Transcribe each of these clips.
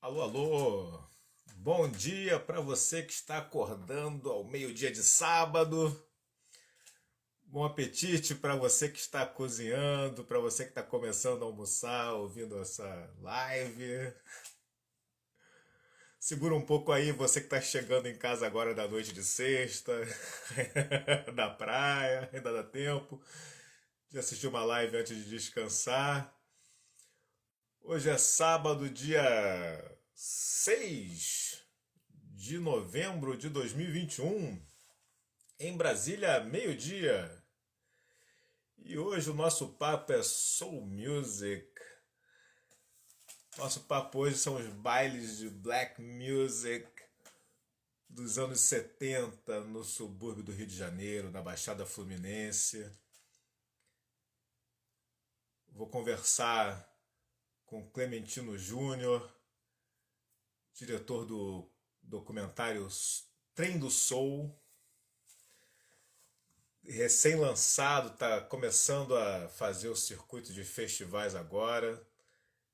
Alô, alô! Bom dia para você que está acordando ao meio-dia de sábado. Bom apetite para você que está cozinhando, para você que está começando a almoçar, ouvindo essa live. Segura um pouco aí, você que está chegando em casa agora da noite de sexta, da praia, ainda dá tempo de assistir uma live antes de descansar. Hoje é sábado, dia 6 de novembro de 2021, em Brasília, meio-dia. E hoje o nosso papo é Soul Music. Nosso papo hoje são os bailes de Black Music dos anos 70 no subúrbio do Rio de Janeiro, na Baixada Fluminense. Vou conversar com Clementino Júnior, diretor do documentário Trem do Soul, recém-lançado, está começando a fazer o circuito de festivais agora.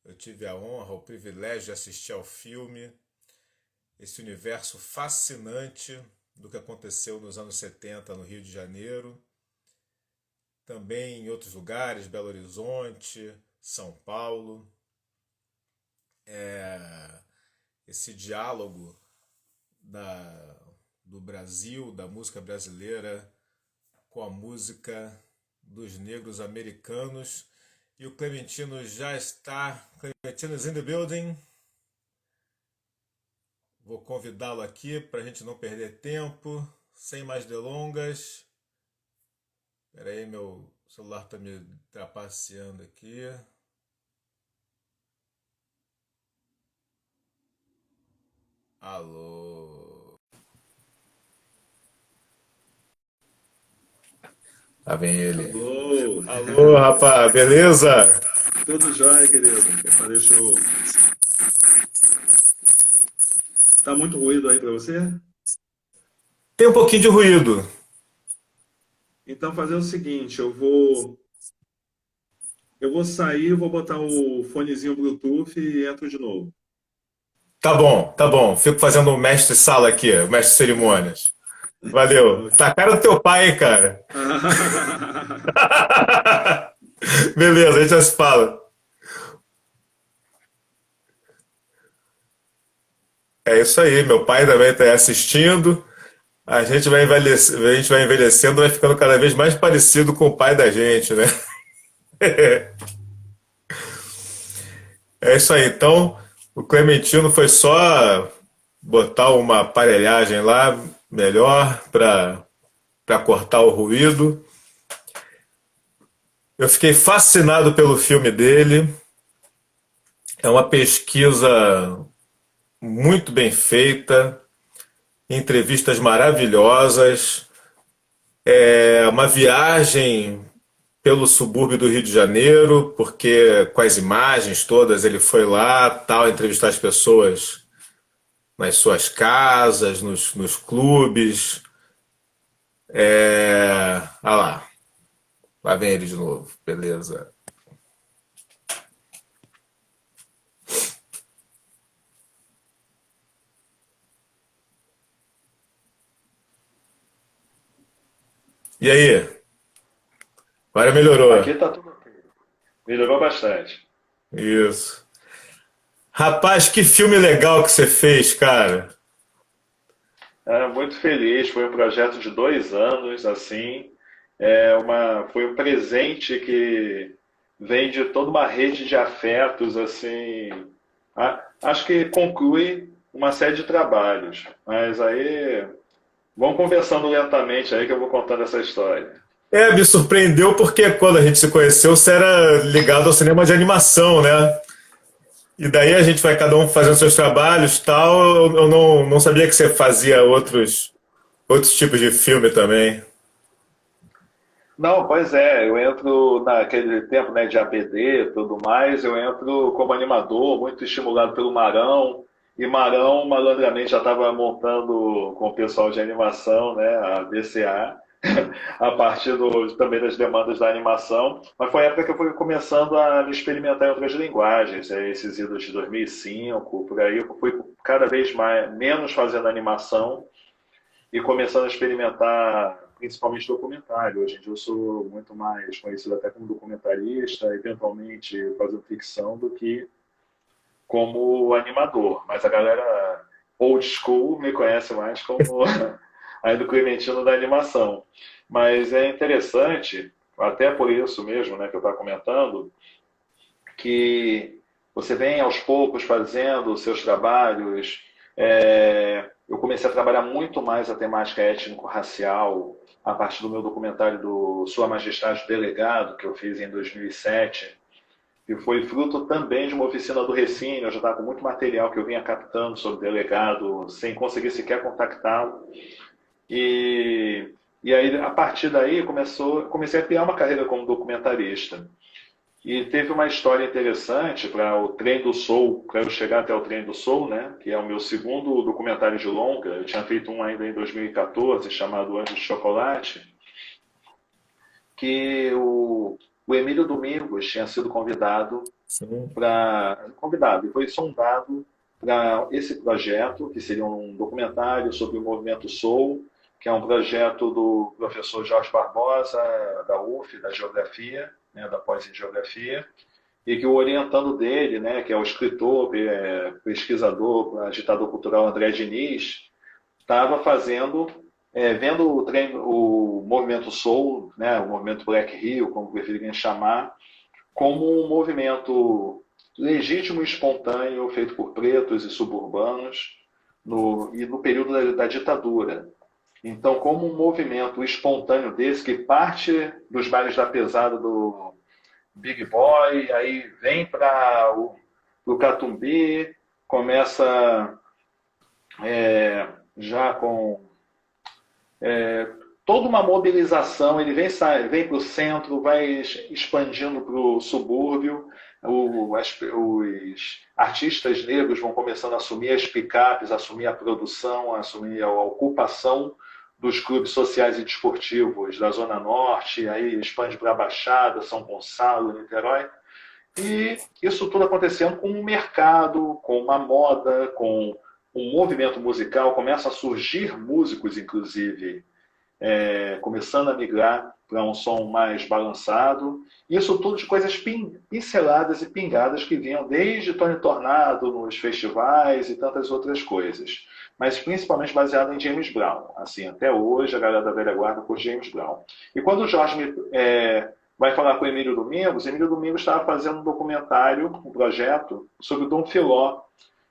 Eu tive a honra, o privilégio de assistir ao filme, esse universo fascinante do que aconteceu nos anos 70 no Rio de Janeiro, também em outros lugares, Belo Horizonte, São Paulo. Esse diálogo do Brasil, da música brasileira, com a música dos negros americanos. E o Clementino já está. Clementino is in the building. Vou convidá-lo aqui para a gente não perder tempo, sem mais delongas. Espera aí, meu celular está me trapaceando aqui. Alô. Lá vem ele. Alô, Alô, rapaz, beleza? tudo jóia, querido? Deixa eu... Tá muito ruído aí para você? Tem um pouquinho de ruído. Então fazer o seguinte, eu vou sair, vou botar o fonezinho Bluetooth e entro de novo. Tá bom, tá bom. Fico fazendo o mestre sala aqui, o mestre de cerimônias. Valeu. Ok. Tá a cara do teu pai, hein, cara. Beleza, a gente já se fala. É isso aí, meu pai também está assistindo. A gente vai envelhecendo, vai ficando cada vez mais parecido com o pai da gente, né? É isso aí. Então, o Clementino foi só botar uma aparelhagem lá melhor para cortar o ruído. Eu fiquei fascinado pelo filme dele. É uma pesquisa muito bem feita, entrevistas maravilhosas, é uma viagem pelo subúrbio do Rio de Janeiro, porque com as imagens todas ele foi lá, tal, entrevistar as pessoas nas suas casas, nos clubes. Ah lá vem ele de novo, beleza. E aí? Agora melhorou. Aqui tá tudo ok. Melhorou bastante. Isso. Rapaz, que filme legal que você fez, cara. Muito feliz, foi um projeto de 2 anos, assim, foi um presente que vem de toda uma rede de afetos, assim, acho que conclui uma série de trabalhos, mas aí vamos conversando lentamente aí que eu vou contando essa história. Me surpreendeu porque quando a gente se conheceu, você era ligado ao cinema de animação, né? E daí a gente vai cada um fazendo seus trabalhos e tal. Eu não sabia que você fazia outros tipos de filme também. Não, pois é, eu entro naquele tempo, né, de APD e tudo mais, eu entro como animador, muito estimulado pelo Marão, e Marão malandramente já estava montando com o pessoal de animação, né, a BCA, a partir também das demandas da animação, mas foi a época que eu fui começando a me experimentar em outras linguagens, esses idos de 2005, por aí eu fui cada vez menos fazendo animação e começando a experimentar principalmente documentário. Hoje em dia eu sou muito mais conhecido até como documentarista, eventualmente fazendo ficção, do que como animador, mas a galera old school me conhece mais como ainda o Clementino da animação. Mas é interessante, até por isso mesmo, né, que eu estava comentando, que você vem aos poucos fazendo os seus trabalhos. Eu comecei a trabalhar muito mais a temática étnico-racial a partir do meu documentário do Sua Majestade o Delegado, que eu fiz em 2007, e foi fruto também de uma oficina do Recine. Eu já estava com muito material que eu vinha captando sobre o delegado, sem conseguir sequer contactá-lo. E aí, a partir daí, comecei a criar uma carreira como documentarista. E teve uma história interessante para o Trem do Soul, para eu chegar até o Trem do Soul, né, que é o meu segundo documentário de longa. Eu tinha feito um ainda em 2014, chamado Anjos de Chocolate, que o Emílio Domingos tinha sido Sim. convidado e foi sondado para esse projeto, que seria um documentário sobre o movimento Soul, que é um projeto do professor Jorge Barbosa, da UF, da Geografia, né, da pós em Geografia, e que o orientando dele, né, que é o escritor, pesquisador, agitador cultural André Diniz, estava vendo o movimento Soul, né, o movimento Black Rio, como preferirem chamar, como um movimento legítimo e espontâneo feito por pretos e suburbanos no período da ditadura. Então, como um movimento espontâneo desse, que parte dos bailes da pesada do Big Boy, aí vem para o Catumbi, começa já com toda uma mobilização. Ele vem para o centro, vai expandindo para o subúrbio. Os artistas negros vão começando a assumir as picapes, assumir a produção, assumir a ocupação dos clubes sociais e desportivos da Zona Norte, aí expande para a Baixada, São Gonçalo, Niterói. E isso tudo acontecendo com um mercado, com uma moda, com um movimento musical. Começam a surgir músicos, inclusive, começando a migrar para um som mais balançado. Isso tudo de coisas pinceladas e pingadas que vinham desde Tony Tornado nos festivais e tantas outras coisas. Mas principalmente baseado em James Brown. Assim, até hoje a galera da velha guarda por James Brown. E quando o Jorge vai falar com o Emílio Domingos estava fazendo um documentário, um projeto sobre o Dom Filó,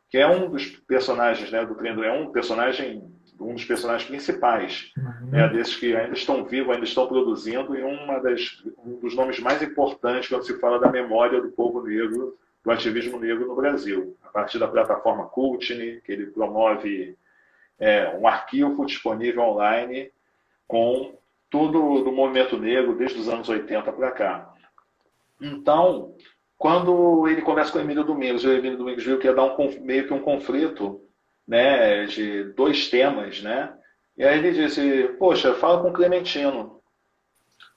que é um dos personagens, né, do Trem do é um dos personagens principais, né, Uhum. desses que ainda estão vivos, ainda estão produzindo, e um dos nomes mais importantes quando se fala da memória do povo negro, do ativismo negro no Brasil, a partir da plataforma Cultne, que ele promove um arquivo disponível online com tudo do movimento negro desde os anos 80 para cá. Então, quando ele conversa com o Emílio Domingos, e o Emílio Domingos viu que ia dar meio que um conflito, né, de dois temas, né? E aí ele disse, poxa, fala com o Clementino.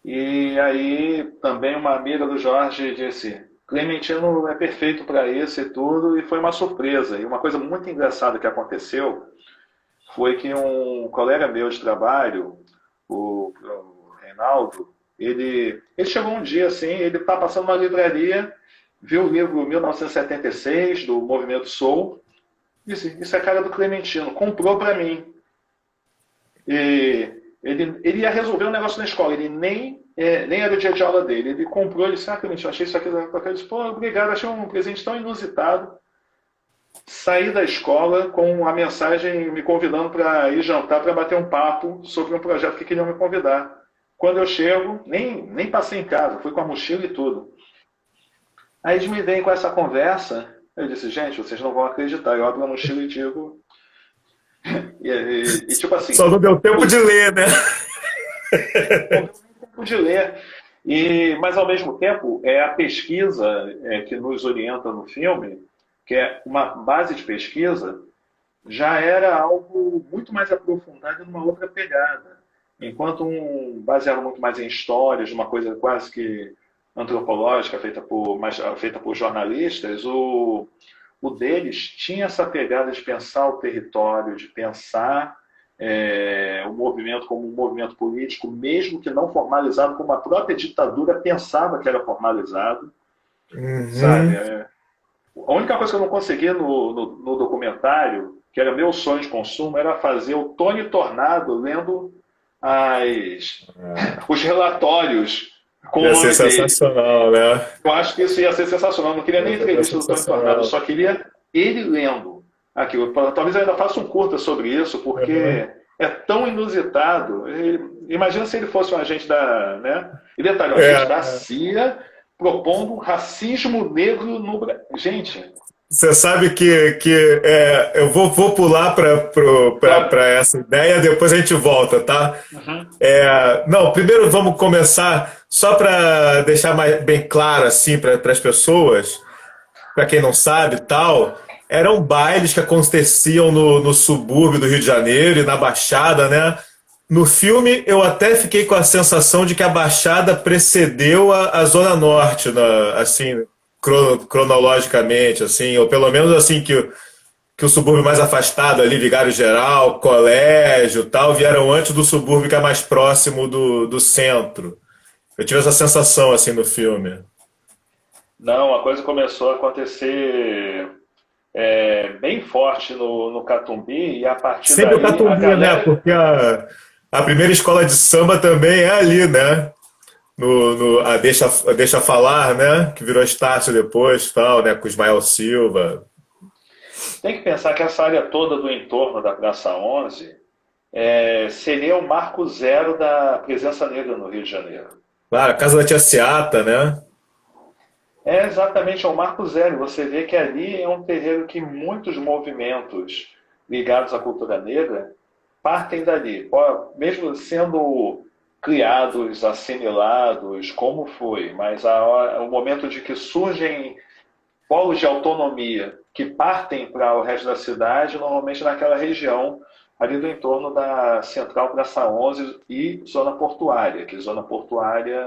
E aí também uma amiga do Jorge disse, Clementino é perfeito para isso e tudo, e foi uma surpresa. E uma coisa muito engraçada que aconteceu foi que um colega meu de trabalho, o Reinaldo, ele chegou um dia assim, ele está passando uma livraria, viu o livro 1976 do Movimento Soul, disse, isso é a cara do Clementino, comprou para mim. E ele ia resolver um negócio na escola, ele nem era o dia de aula dele, ele comprou, ele disse, Clementino, achei isso aqui, eu disse, pô, obrigado, achei um presente tão inusitado. Saí da escola com a mensagem me convidando para ir jantar, para bater um papo sobre um projeto que queriam me convidar. Quando eu chego, nem passei em casa, fui com a mochila e tudo. Aí eles me vêm com essa conversa, eu disse, gente, vocês não vão acreditar. Eu abro a mochila e digo, tipo assim, Só não deu tempo de ler, né? não deu nem tempo de ler. Mas, ao mesmo tempo, é a pesquisa que nos orienta no filme, que é uma base de pesquisa, já era algo muito mais aprofundado numa outra pegada. enquanto um baseado muito mais em histórias, uma coisa quase que antropológica, feita por jornalistas, o deles tinha essa pegada de pensar o território, de pensar o movimento como um movimento político, mesmo que não formalizado, como a própria ditadura pensava que era formalizado, sabe? Uhum. A única coisa que eu não consegui no documentário, que era meu sonho de consumo, era fazer o Tony Tornado lendo os relatórios com o Ia ser nome dele. sensacional, né? Eu acho que isso ia ser sensacional. Eu não queria nem Ia ser entrevista do Tony Tornado, eu sensacional. só queria ele lendo aquilo. Talvez eu ainda faça um curta sobre isso, Uhum. porque é tão inusitado. Imagina se ele fosse um agente da. Né? E detalhe, um agente da É, CIA propondo um racismo negro no Brasil. Gente, você sabe que eu vou pular claro. para essa ideia, depois a gente volta, tá? Uhum. Não, primeiro vamos começar só para deixar bem claro assim para as pessoas, para quem não sabe, e tal, eram bailes que aconteciam no subúrbio do Rio de Janeiro e na Baixada, né? No filme eu até fiquei com a sensação de que a Baixada precedeu a Zona Norte, assim, cronologicamente, assim, ou pelo menos assim que o subúrbio mais afastado ali, Vigário Geral, Colégio, tal, vieram antes do subúrbio que é mais próximo do centro. Eu tive essa sensação assim no filme. Não, a coisa começou a acontecer bem forte no Catumbi, e a partir Sempre o daí a Catumbi, né? galera. Porque a primeira escola de samba também é ali, né? A Deixa Falar, né? Que virou Estácio depois, tal, né? Com o Ismael Silva. Tem que pensar que essa área toda do entorno da Praça 11 seria o marco zero da presença negra no Rio de Janeiro. Claro, a casa da tia Seata, né? É exatamente o marco zero. Você vê que ali é um terreiro que muitos movimentos ligados à cultura negra partem dali. Mesmo sendo criados, assimilados, como foi, mas o momento de que surgem polos de autonomia que partem para o resto da cidade, normalmente naquela região ali do entorno da Central Praça 11 e Zona Portuária, que Zona Portuária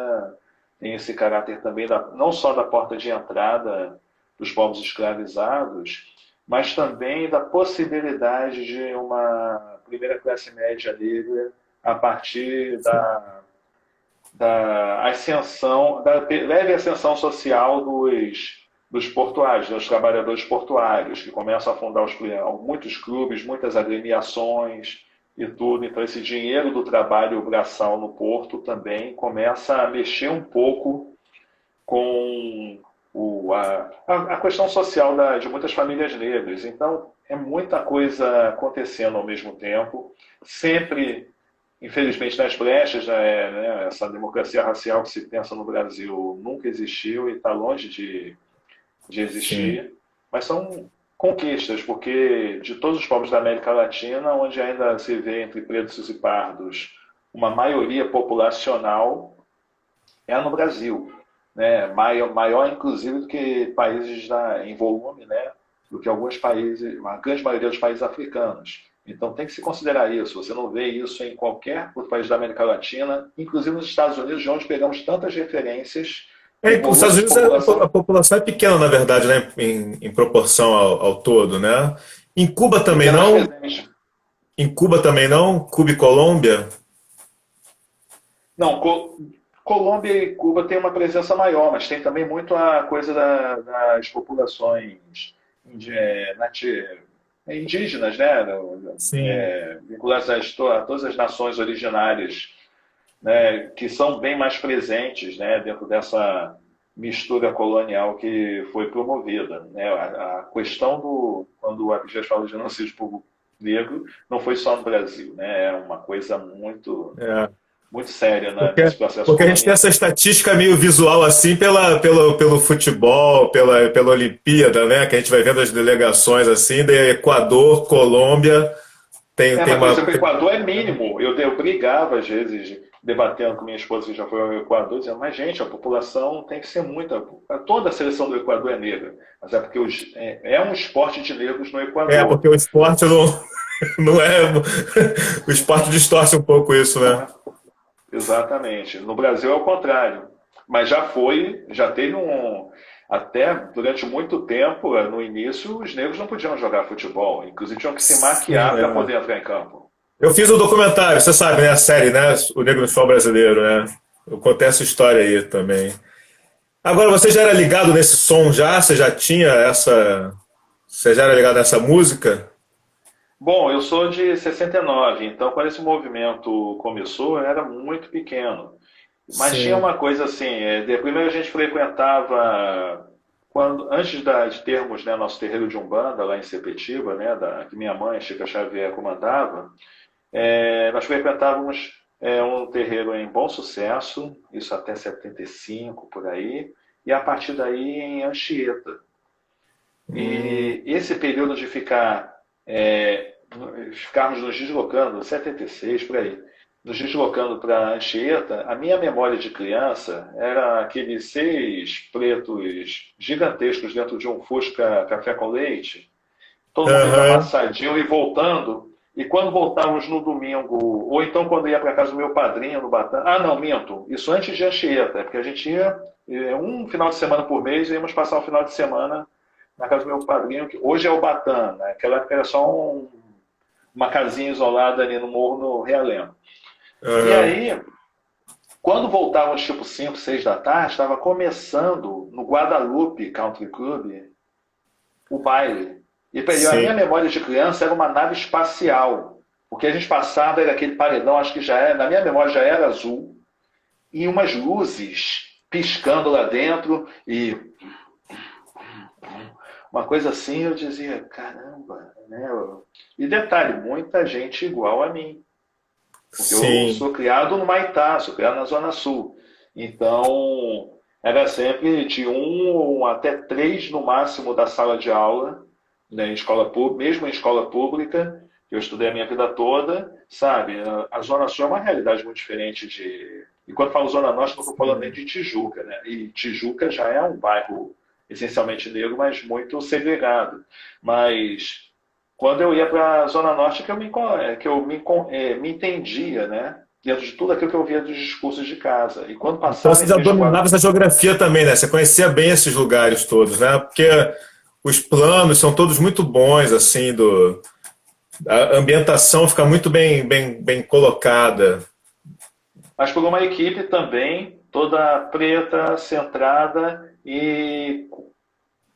tem esse caráter também não só da porta de entrada dos povos escravizados, mas também da possibilidade de uma primeira classe média negra a partir da ascensão, da leve ascensão social dos portuários, dos trabalhadores portuários, que começam a fundar muitos clubes, muitas agremiações e tudo. Então, esse dinheiro do trabalho braçal no porto também começa a mexer um pouco com a questão social de muitas famílias negras. Então, é muita coisa acontecendo ao mesmo tempo, sempre, infelizmente, nas brechas, né, essa democracia racial que se pensa no Brasil nunca existiu e está longe de Sim. existir, mas são conquistas, porque de todos os povos da América Latina, onde ainda se vê entre pretos e pardos uma maioria populacional, é no Brasil, né? Maior inclusive do que países em volume, né? Do que alguns países, a grande maioria dos países africanos. Então tem que se considerar isso. Você não vê isso em qualquer outro país da América Latina, inclusive nos Estados Unidos, de onde pegamos tantas referências em Os Estados volume de Unidos a população. população é pequena, na verdade, né? Em proporção ao todo, né? Em Cuba também Pequenas não? presentes. Em Cuba também não? Cuba e Colômbia? Não, Colômbia e Cuba têm uma presença maior, mas tem também muito a coisa das populações indígenas, né? Sim. Vinculadas a todas as nações originárias, né? Que são bem mais presentes, né? Dentro dessa mistura colonial que foi promovida, né? A questão quando o Abdias fala de genocídio do povo negro, não foi só no Brasil, né? É uma coisa muito, É. muito séria, né, Porque, nesse processo porque a gente tem essa colonial. estatística meio visual assim pelo futebol, pela Olimpíada, né? Que a gente vai vendo as delegações assim, de Equador, Colômbia, tem Mas, por uma. exemplo, o Equador é mínimo. Eu brigava, às vezes, debatendo com minha esposa, que já foi ao Equador, dizendo, mas, gente, a população tem que ser muita. Toda a seleção do Equador é negra. Mas é porque é um esporte de negros no Equador. Porque o esporte não é. O esporte distorce um pouco isso, né? Exatamente. No Brasil é o contrário. Mas já teve até durante muito tempo, no início, os negros não podiam jogar futebol. Inclusive tinham que se Sim, maquiar para é. poder entrar em campo. Eu fiz um documentário, você sabe, né? A série, né? O Negro no Futebol Brasileiro, né? Eu contei essa história aí também. Agora, você já era ligado nesse som já? Você já tinha essa. Você já era ligado nessa música? Bom, eu sou de 69, então quando esse movimento começou, eu era muito pequeno. Mas tinha Sim. uma coisa assim, primeiro a gente frequentava, antes de termos, né, nosso terreiro de Umbanda lá em Sepetiba, né, que minha mãe, Chica Xavier, comandava, nós frequentávamos um terreiro em Bom Sucesso, isso até 75 por aí, e a partir daí em Anchieta. Hum, E esse período de ficarmos nos deslocando, 76 por aí, nos deslocando para Anchieta, a minha memória de criança era aqueles seis pretos gigantescos dentro de um Fusca café com leite, todo mundo indo aham. amassadinho e voltando. E quando voltávamos no domingo, ou então quando ia para casa do meu padrinho no Batã. Ah, não, minto. Isso antes de Anchieta, porque a gente ia um final de semana por mês e íamos passar o final de semana na casa do meu padrinho, que hoje é o Batã, né? Naquela época era só uma casinha isolada ali no morro no Realengo. E Aham. aí, quando voltávamos tipo 5, 6 da tarde, estava começando no Guadalupe Country Club o baile. E a minha Sim. memória de criança era uma nave espacial. O que a gente passava era aquele paredão, acho que já era, na minha memória já era azul, e umas luzes piscando lá dentro, e uma coisa assim, eu dizia, caramba, né? E detalhe, muita gente igual a mim. Porque eu Sim. sou criado no Maitá, sou criado na Zona Sul. Então, era sempre de um até três no máximo da sala de aula, né, em escola pública, mesmo em escola pública, que eu estudei a minha vida toda, sabe? A Zona Sul é uma realidade muito diferente de. E quando falo Zona Norte, não estou falando nem de Tijuca, né? E Tijuca já é um bairro essencialmente negro, mas muito segregado. Mas quando eu ia para a Zona Norte, me entendia, né? Dentro de tudo aquilo que eu via dos discursos de casa. E quando Então passava você em já frente ao dominava essa geografia também, né? Você conhecia bem esses lugares todos, né? Porque os planos são todos muito bons, assim, a ambientação fica muito bem colocada. mas por uma equipe também, toda preta, centrada e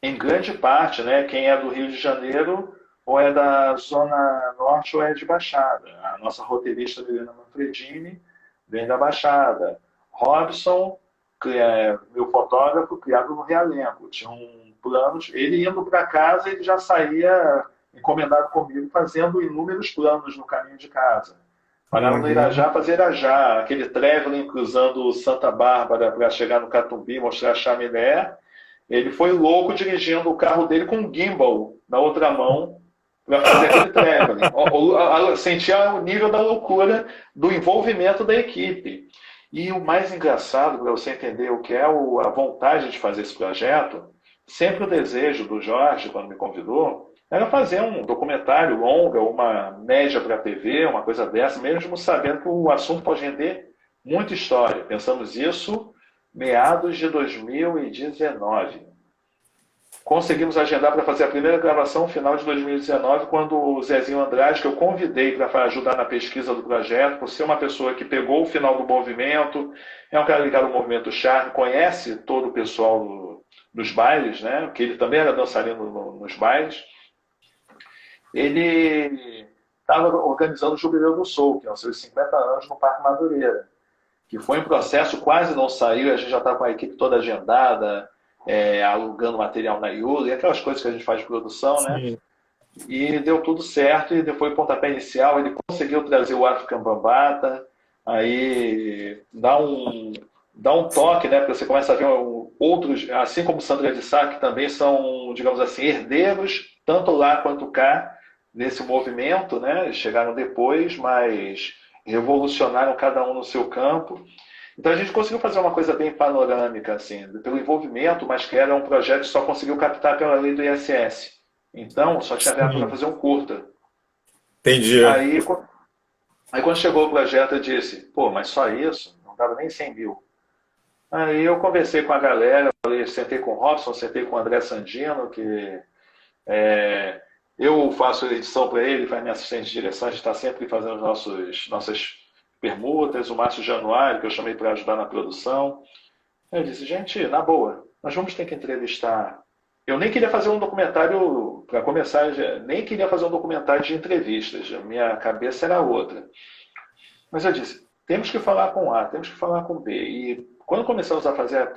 em grande parte, né, quem é do Rio de Janeiro ou é da Zona Norte ou é de Baixada. A nossa roteirista Milena Manfredini vem da Baixada. Robson, que é meu fotógrafo, criado no Realengo. Tinha um planos, ele indo para casa, ele já saía encomendado comigo, fazendo inúmeros planos no caminho de casa. Parava no Uhum. Irajá, fazer Irajá, aquele traveling cruzando Santa Bárbara para chegar no Catumbi, mostrar a chaminé. Ele foi louco dirigindo o carro dele com um gimbal na outra mão para fazer aquele traveling. Sentia o nível da loucura do envolvimento da equipe. E o mais engraçado, para você entender o que é a vontade de fazer esse projeto, sempre o desejo do Jorge, quando me convidou, era fazer um documentário longa, uma média para a TV, uma coisa dessa, mesmo sabendo que o assunto pode render muita história. Pensamos isso meados de 2019. Conseguimos agendar para fazer a primeira gravação no final de 2019, quando o Zezinho Andrade, que eu convidei para ajudar na pesquisa do projeto, por ser uma pessoa que pegou o final do movimento, é um cara ligado ao movimento Charme, conhece todo o pessoal dos bailes, né? Que ele também era dançarino nos bailes. Ele estava organizando o Jubileu do Soul, que é os seus 50 anos no Parque Madureira, que foi um processo, quase não saiu, a gente já está com a equipe toda agendada, alugando material na Yula, e aquelas coisas que a gente faz de produção, né? Sim. E deu tudo certo, e depois pontapé inicial, ele conseguiu trazer o African Bambata, aí dá um toque, né? Porque você começa a ver outros, assim como Sandra de Sá, que também são, digamos assim, herdeiros, tanto lá quanto cá, nesse movimento, né? Chegaram depois, mas revolucionaram cada um no seu campo. Então a gente conseguiu fazer uma coisa bem panorâmica, assim, pelo envolvimento, mas que era um projeto que só conseguiu captar pela lei do ISS. Então, só tinha verba para Sim. fazer um curta. Entendi. Aí, aí quando chegou o projeto, eu disse, pô, mas só isso? dava nem 100 mil. Aí eu conversei com a galera, falei, sentei com o Robson, sentei com o André Sandino, que é, eu faço edição para ele, faz minha assistente de direção, a gente está sempre fazendo nossas permutas, o Márcio Januário, que eu chamei para ajudar na produção. Eu disse, gente, na boa, nós vamos ter que entrevistar. Eu nem queria fazer um documentário, para começar, nem queria fazer um documentário de entrevistas, a minha cabeça era outra. Mas eu disse, temos que falar com A, temos que falar com B. E quando começamos a fazer,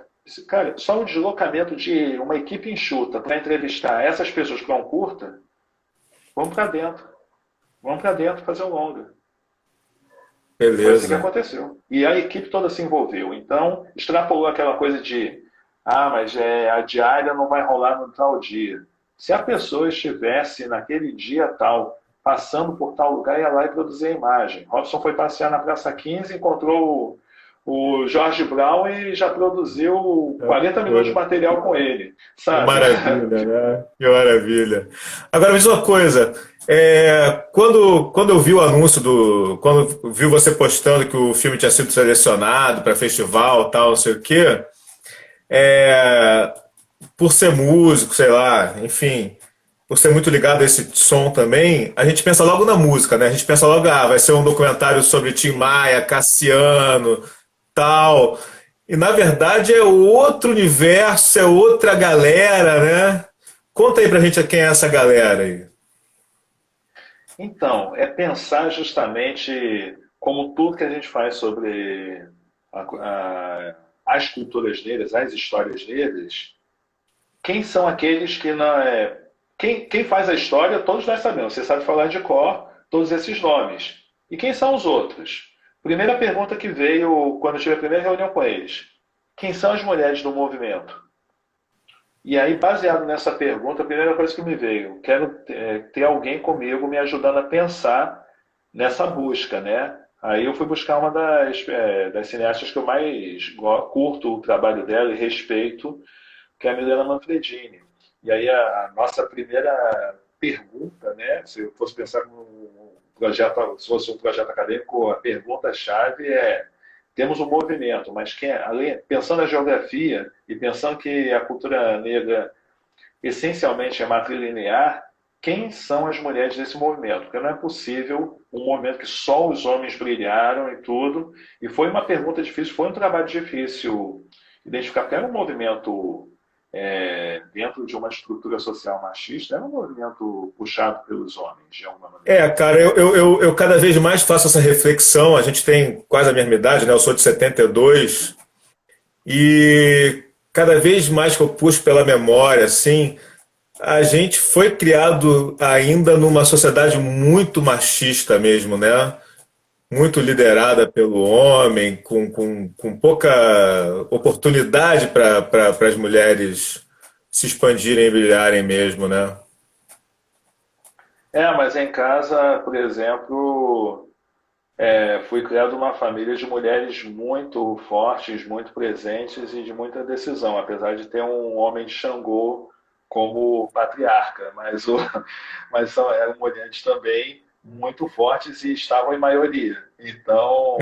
cara, só o deslocamento de uma equipe enxuta para entrevistar essas pessoas que vão curta, vamos para dentro. Vamos para dentro fazer o longa. Foi assim que Beleza. aconteceu. E a equipe toda se envolveu. Então, extrapolou aquela coisa de, mas a diária não vai rolar no tal dia. Se a pessoa estivesse naquele dia tal, passando por tal lugar, ia lá e produzir a imagem. Robson foi passear na Praça 15, encontrou o Jorge Brown e já produziu 40 minutos de material com ele, Que sabe? maravilha, né? Que maravilha. Agora, me diz uma coisa. Quando eu vi o anúncio quando vi você postando que o filme tinha sido selecionado para festival, tal, não sei o quê, é, por ser músico, sei lá, enfim, por ser muito ligado a esse som também, a gente pensa logo na música, né? A gente pensa logo, vai ser um documentário sobre Tim Maia, Cassiano, tal. E na verdade é outro universo, é outra galera, né? Conta aí pra gente quem é essa galera aí. Então, é pensar justamente como tudo que a gente faz sobre as culturas negras, as histórias negras, quem são aqueles que não é. Quem faz a história, todos nós sabemos. Você sabe falar de cor todos esses nomes. E quem são os outros? Primeira pergunta que veio quando eu tive a primeira reunião com eles. Quem são as mulheres do movimento? E aí, baseado nessa pergunta, a primeira coisa que me veio, quero ter alguém comigo me ajudando a pensar nessa busca, né? Aí eu fui buscar uma das cineastas que eu mais curto o trabalho dela e respeito, que é a Milena Manfredini. E aí a nossa primeira pergunta, né? Se eu fosse pensar num projeto, se fosse um projeto acadêmico, a pergunta-chave é: temos um movimento, mas pensando na geografia e pensando que a cultura negra essencialmente é matrilinear, quem são as mulheres desse movimento? Porque não é possível um movimento que só os homens brilharam e tudo. E foi uma pergunta difícil, foi um trabalho difícil identificar, porque era um movimento dentro de uma estrutura social machista, era um movimento puxado pelos homens, de alguma maneira. Cara, eu cada vez mais faço essa reflexão. A gente tem quase a mesma idade, né? Eu sou de 72 e cada vez mais que eu puxo pela memória, assim, a gente foi criado ainda numa sociedade muito machista mesmo, né? Muito liderada pelo homem, com pouca oportunidade para as mulheres se expandirem e brilharem mesmo, né? Mas em casa, por exemplo, fui criado numa família de mulheres muito fortes, muito presentes e de muita decisão, apesar de ter um homem de Xangô como patriarca, mas eram mulheres também muito fortes e estavam em maioria. Então,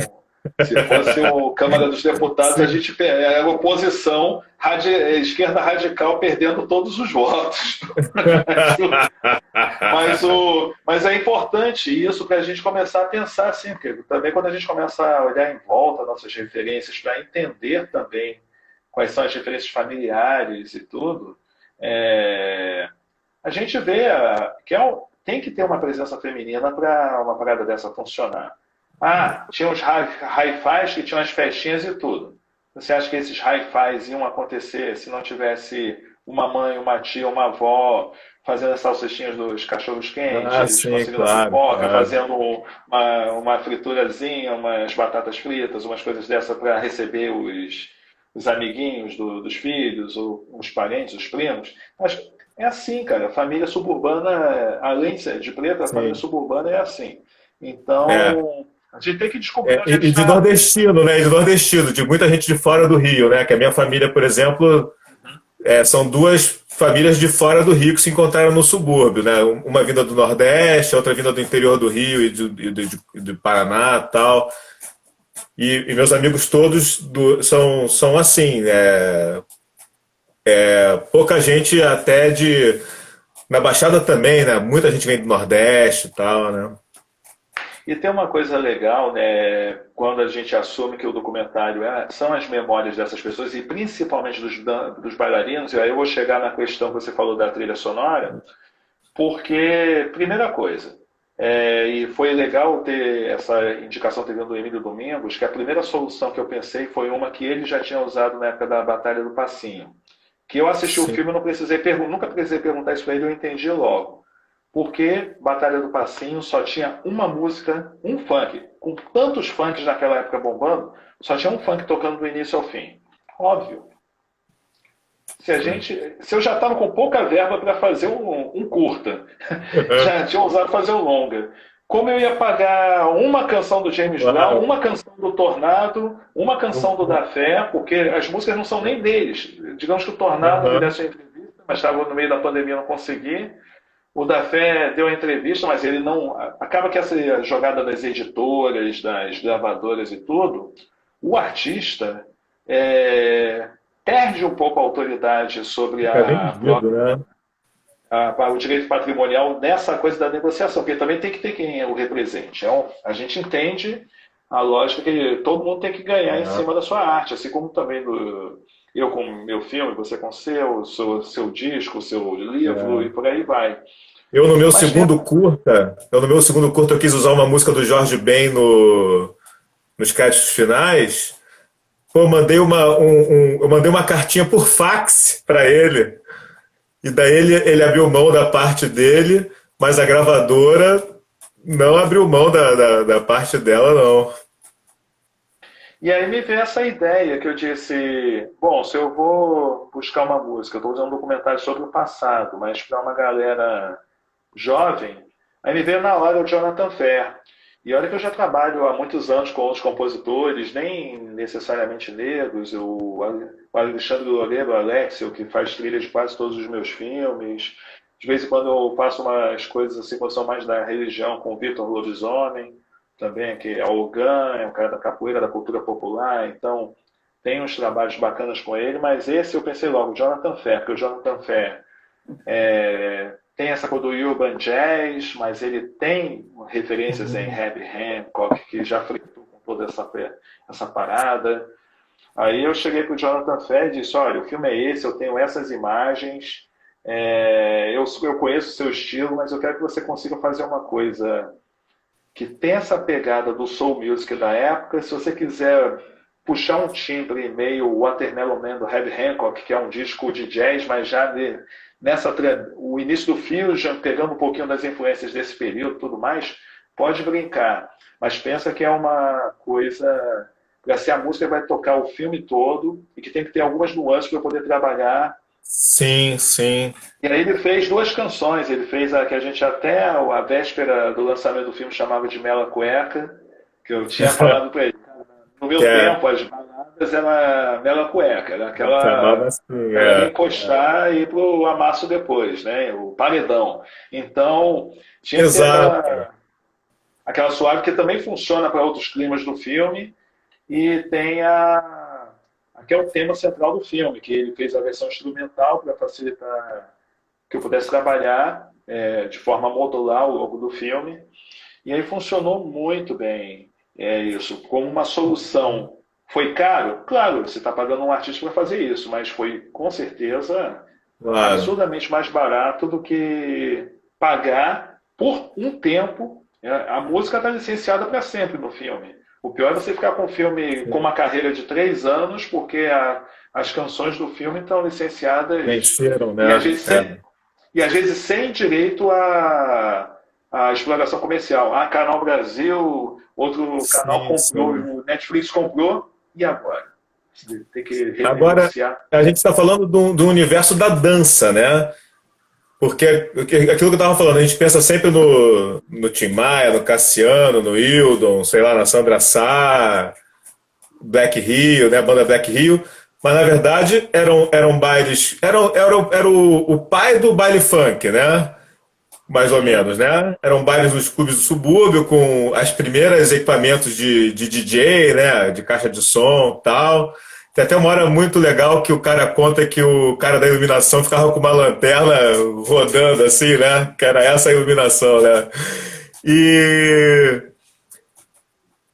se fosse o Câmara dos Deputados, a Sim. gente era a oposição, esquerda radical perdendo todos os votos. Mas é importante isso para a gente começar a pensar assim, porque também quando a gente começa a olhar em volta nossas referências para entender também quais são as referências familiares e tudo, a gente vê tem que ter uma presença feminina para uma parada dessa funcionar. Tinha os hi-fis que tinham as festinhas e tudo. Você acha que esses hi-fis iam acontecer se não tivesse uma mãe, uma tia, uma avó fazendo as salsichinhas dos cachorros quentes, Sim, conseguindo a claro, pipoca, claro. fazendo uma friturazinha, umas batatas fritas, umas coisas dessa para receber os amiguinhos dos filhos, ou os parentes, os primos. Mas é assim, cara. A família suburbana, além de ser de preta, a família Sim. suburbana é assim. É. Então, a gente tem que descobrir onde é que E de está. nordestino, né? E de nordestino, de muita gente de fora do Rio, né? Que a minha família, por exemplo, são duas famílias de fora do Rio que se encontraram no subúrbio, né? Uma vinda do Nordeste, outra vinda do interior do Rio e do Paraná, tal. E meus amigos todos são assim, pouca gente até de... Na Baixada também, né? Muita gente vem do Nordeste e tal, né? E tem uma coisa legal, né? Quando a gente assume que o documentário são as memórias dessas pessoas e principalmente dos bailarinos, e aí eu vou chegar na questão que você falou da trilha sonora, porque, primeira coisa, e foi legal ter essa indicação ter vindo do Emílio Domingos, que a primeira solução que eu pensei foi uma que ele já tinha usado na época da Batalha do Passinho. Que eu assisti o Sim. filme, eu não precisei nunca precisei perguntar isso para ele, eu entendi logo. Porque Batalha do Passinho só tinha uma música, um funk. Com tantos funks naquela época bombando, só tinha um funk tocando do início ao fim. Óbvio. Se eu já estava com pouca verba para fazer um curta, já tinha usado fazer um longa. Como eu ia pagar uma canção do James Brown, Claro. uma canção do Tornado, uma canção do Da Fé, porque as músicas não são nem deles. Digamos que o Tornado me Aham. desse uma entrevista, mas estava no meio da pandemia, não consegui. O Da Fé deu a entrevista, mas ele não. Acaba que essa jogada das editoras, das gravadoras e tudo, o artista é, perde um pouco a autoridade sobre Fica vendido, né? o direito patrimonial nessa coisa da negociação, porque também tem que ter quem o represente. A gente entende a lógica que todo mundo tem que ganhar em Aham. cima da sua arte, assim como também eu com o meu filme, você com o seu disco, o seu livro e É. por aí vai. Eu no meu Mas tem segundo curta, eu quis usar uma música do Jorge Ben nos créditos finais. Pô, eu mandei uma cartinha por fax para ele. E daí ele abriu mão da parte dele, mas a gravadora não abriu mão da parte dela, não. E aí me veio essa ideia que eu disse, bom, se eu vou buscar uma música, eu estou usando um documentário sobre o passado, mas para uma galera jovem, aí me veio na hora o Jonathan Ferro. E olha que eu já trabalho há muitos anos com outros compositores, nem necessariamente negros, o Alexandre Loureiro, o Alexio, que faz trilha de quase todos os meus filmes. De vez em quando eu faço umas coisas assim, quando são mais da religião, com o Vitor Lobisomem, também, que é o Ogan, é um cara da capoeira, da cultura popular, então tem uns trabalhos bacanas com ele, mas esse eu pensei logo, Jonathan Ferro, porque o Jonathan Ferro tem essa coisa do urban jazz, mas ele tem referências em Herbie Hancock, que já flertou com toda essa parada. Aí eu cheguei para o Jonathan Fed e disse, olha, o filme é esse, eu tenho essas imagens, eu conheço o seu estilo, mas eu quero que você consiga fazer uma coisa que tem essa pegada do soul music da época. Se você quiser puxar um timbre meio Watermelon Man do Herbie Hancock, que é um disco de jazz, mas já o início do Fusion, pegando um pouquinho das influências desse período e tudo mais, pode brincar. Mas pensa que é uma coisa para ser a música que vai tocar o filme todo e que tem que ter algumas nuances para eu poder trabalhar. Sim, sim. E aí ele fez duas canções. Ele fez a que a gente até a véspera do lançamento do filme chamava de Mela Cueca, que eu tinha falado para ele. No Que meu tempo, as baladas era Mela Cueca, era chamava aquela assim, galera encostar e ir pro amasso depois, né? O paredão. Então, tinha que ter exato. aquela suave que também funciona para outros climas do filme. E tem aqui é o tema central do filme, que ele fez a versão instrumental para facilitar que eu pudesse trabalhar de forma modular ao longo do filme. E aí funcionou muito bem isso, como uma solução. Foi caro? Claro, você está pagando um artista para fazer isso, mas foi com certeza Claro. absurdamente mais barato do que pagar por um tempo. A música está licenciada para sempre no filme. O pior é você ficar com um filme com uma carreira de 3 anos, porque as canções do filme estão licenciadas Venceram, e às né? vezes sem direito à exploração comercial. Ah, Canal Brasil, outro canal Sim, comprou, sim. o Netflix comprou, e agora? Tem que Agora, renegociar. a gente está falando do universo da dança, né? Porque aquilo que eu estava falando, a gente pensa sempre no Tim Maia, no Cassiano, no Hildon, sei lá, na Sandra Sá, Black Rio, né? A banda Black Rio. Mas na verdade eram bailes. Era o pai do baile funk, né? mais ou menos, né? Eram bailes nos clubes do subúrbio com as primeiras equipamentos de DJ, né? De caixa de som, tal. Tem até uma hora muito legal que o cara conta que o cara da iluminação ficava com uma lanterna rodando assim, né? Que era essa a iluminação, né? E,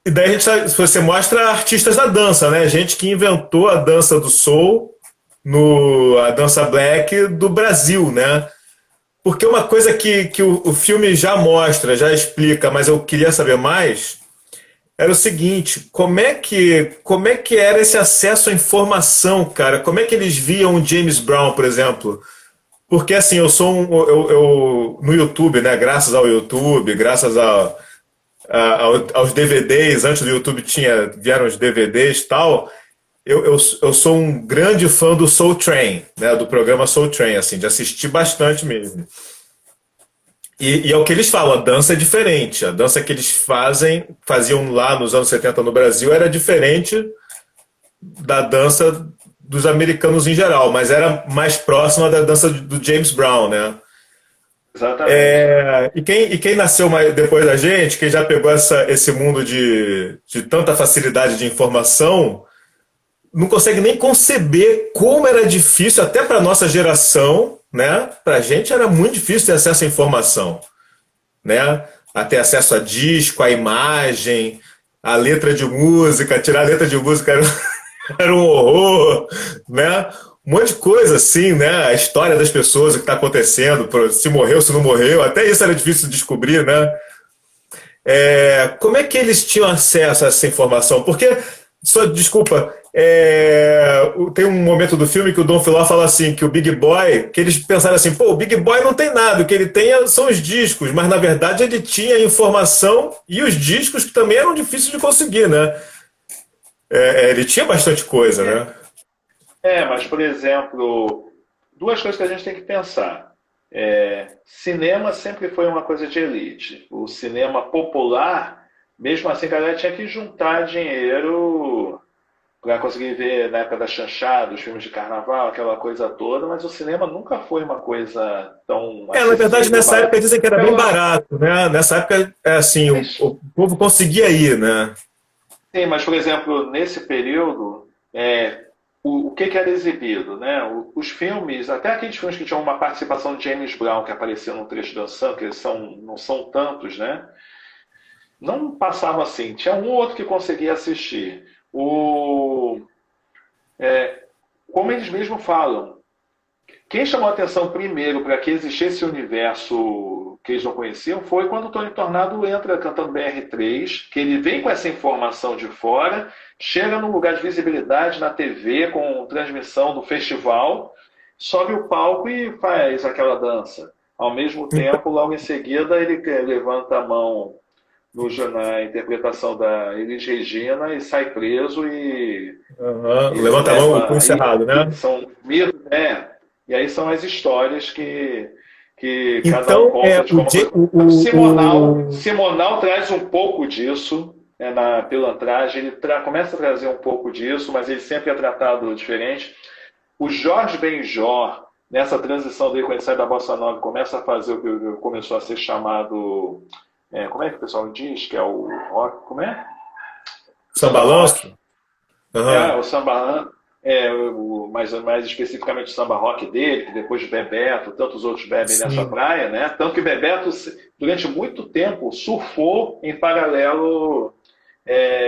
e daí você mostra artistas da dança, né? Gente que inventou a dança do soul, a dança black do Brasil, né? Porque uma coisa que o filme já mostra, já explica, mas eu queria saber mais, era o seguinte, como é que era esse acesso à informação, cara? Como é que eles viam o James Brown, por exemplo? Porque assim, no YouTube, né? Graças ao YouTube, graças aos DVDs, antes do YouTube vieram os DVDs e tal, eu sou um grande fã do Soul Train, né? Do programa Soul Train, assim, de assistir bastante mesmo. E é o que eles falam, a dança é diferente. A dança que eles faziam lá nos anos 70 no Brasil era diferente da dança dos americanos em geral, mas era mais próxima da dança do James Brown, né? Exatamente. E quem nasceu depois da gente, quem já pegou esse mundo de tanta facilidade de informação, não consegue nem conceber como era difícil, até para nossa geração, né? Para a gente era muito difícil ter acesso à informação, né? A ter acesso a disco, a imagem, a letra de música, tirar a letra de música era um horror, né? Um monte de coisa assim, né? A história das pessoas, o que está acontecendo, se morreu, se não morreu, até isso era difícil de descobrir, né? Como é que eles tinham acesso a essa informação? Porque, só desculpa, tem um momento do filme que o Dom Filó fala assim, que o Big Boy, que eles pensaram assim, pô, o Big Boy não tem nada, o que ele tem são os discos, mas na verdade ele tinha informação e os discos que também eram difíceis de conseguir, né? Ele tinha bastante coisa, né? Mas, por exemplo, duas coisas que a gente tem que pensar. Cinema sempre foi uma coisa de elite. O cinema popular, mesmo assim, a galera tinha que juntar dinheiro para conseguir ver na época da chanchada, os filmes de carnaval, aquela coisa toda, mas o cinema nunca foi uma coisa tão Na verdade, acessível. nessa época dizem que era bem barato, né? Nessa época, assim, o povo conseguia ir, né? Sim, mas, por exemplo, nesse período, o que era exibido, né? Os filmes, até aqueles filmes que tinham uma participação de James Brown, que apareceu no trecho dançando, que não são tantos, né? Não passavam assim. Tinha um ou outro que conseguia assistir. Como eles mesmos falam, quem chamou a atenção primeiro para que existisse esse universo que eles não conheciam foi quando o Tony Tornado entra cantando BR3, que ele vem com essa informação de fora, chega num lugar de visibilidade na TV com transmissão do festival, sobe o palco e faz aquela dança. Ao mesmo tempo, logo em seguida, ele levanta a mão na interpretação da Elis Regina e sai preso e Levanta a mão, o punho cerrado, né? são mitos, né? E aí são as histórias que cada um Então, conta de como foi. o... Simonal traz um pouco disso, na pilantragem, ele começa a trazer um pouco disso, mas ele sempre é tratado diferente. O Jorge Benjor, nessa transição dele, quando ele sai da Bossa Nova, começa a fazer o que começou a ser chamado... como é que o pessoal diz? Que é o rock... Como é? Sambalanço? O samba... mais especificamente o samba rock dele, que depois de Bebeto, tantos outros bebem nessa praia, né? Tanto que Bebeto, durante muito tempo, surfou em paralelo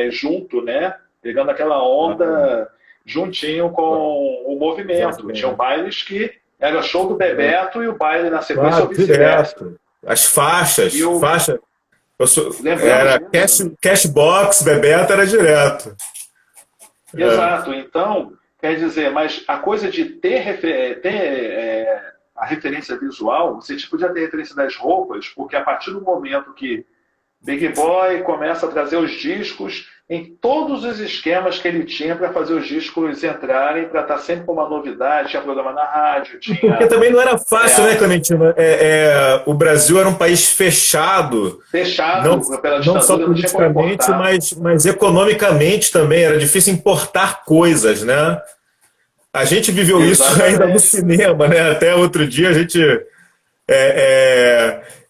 junto, né? Pegando aquela onda juntinho com o movimento. Tinham bailes que era show do Bebeto e o baile na sequência ou vice-versa. Direto. As faixas, faixa. Era Cashbox, Bebeto era direto. Exato. Então, quer dizer, mas a coisa de ter a referência visual, você podia ter referência das roupas, porque a partir do momento que Big Boy começa a trazer os discos em todos os esquemas que ele tinha para fazer os discos entrarem, para estar sempre com uma novidade, tinha programa na rádio, tinha... Porque também não era fácil, né, Clementina? O Brasil era um país fechado. Fechado, pela ditadura, não só politicamente, mas economicamente também. Era difícil importar coisas, né? A gente viveu isso ainda no cinema, né? Até outro dia a gente...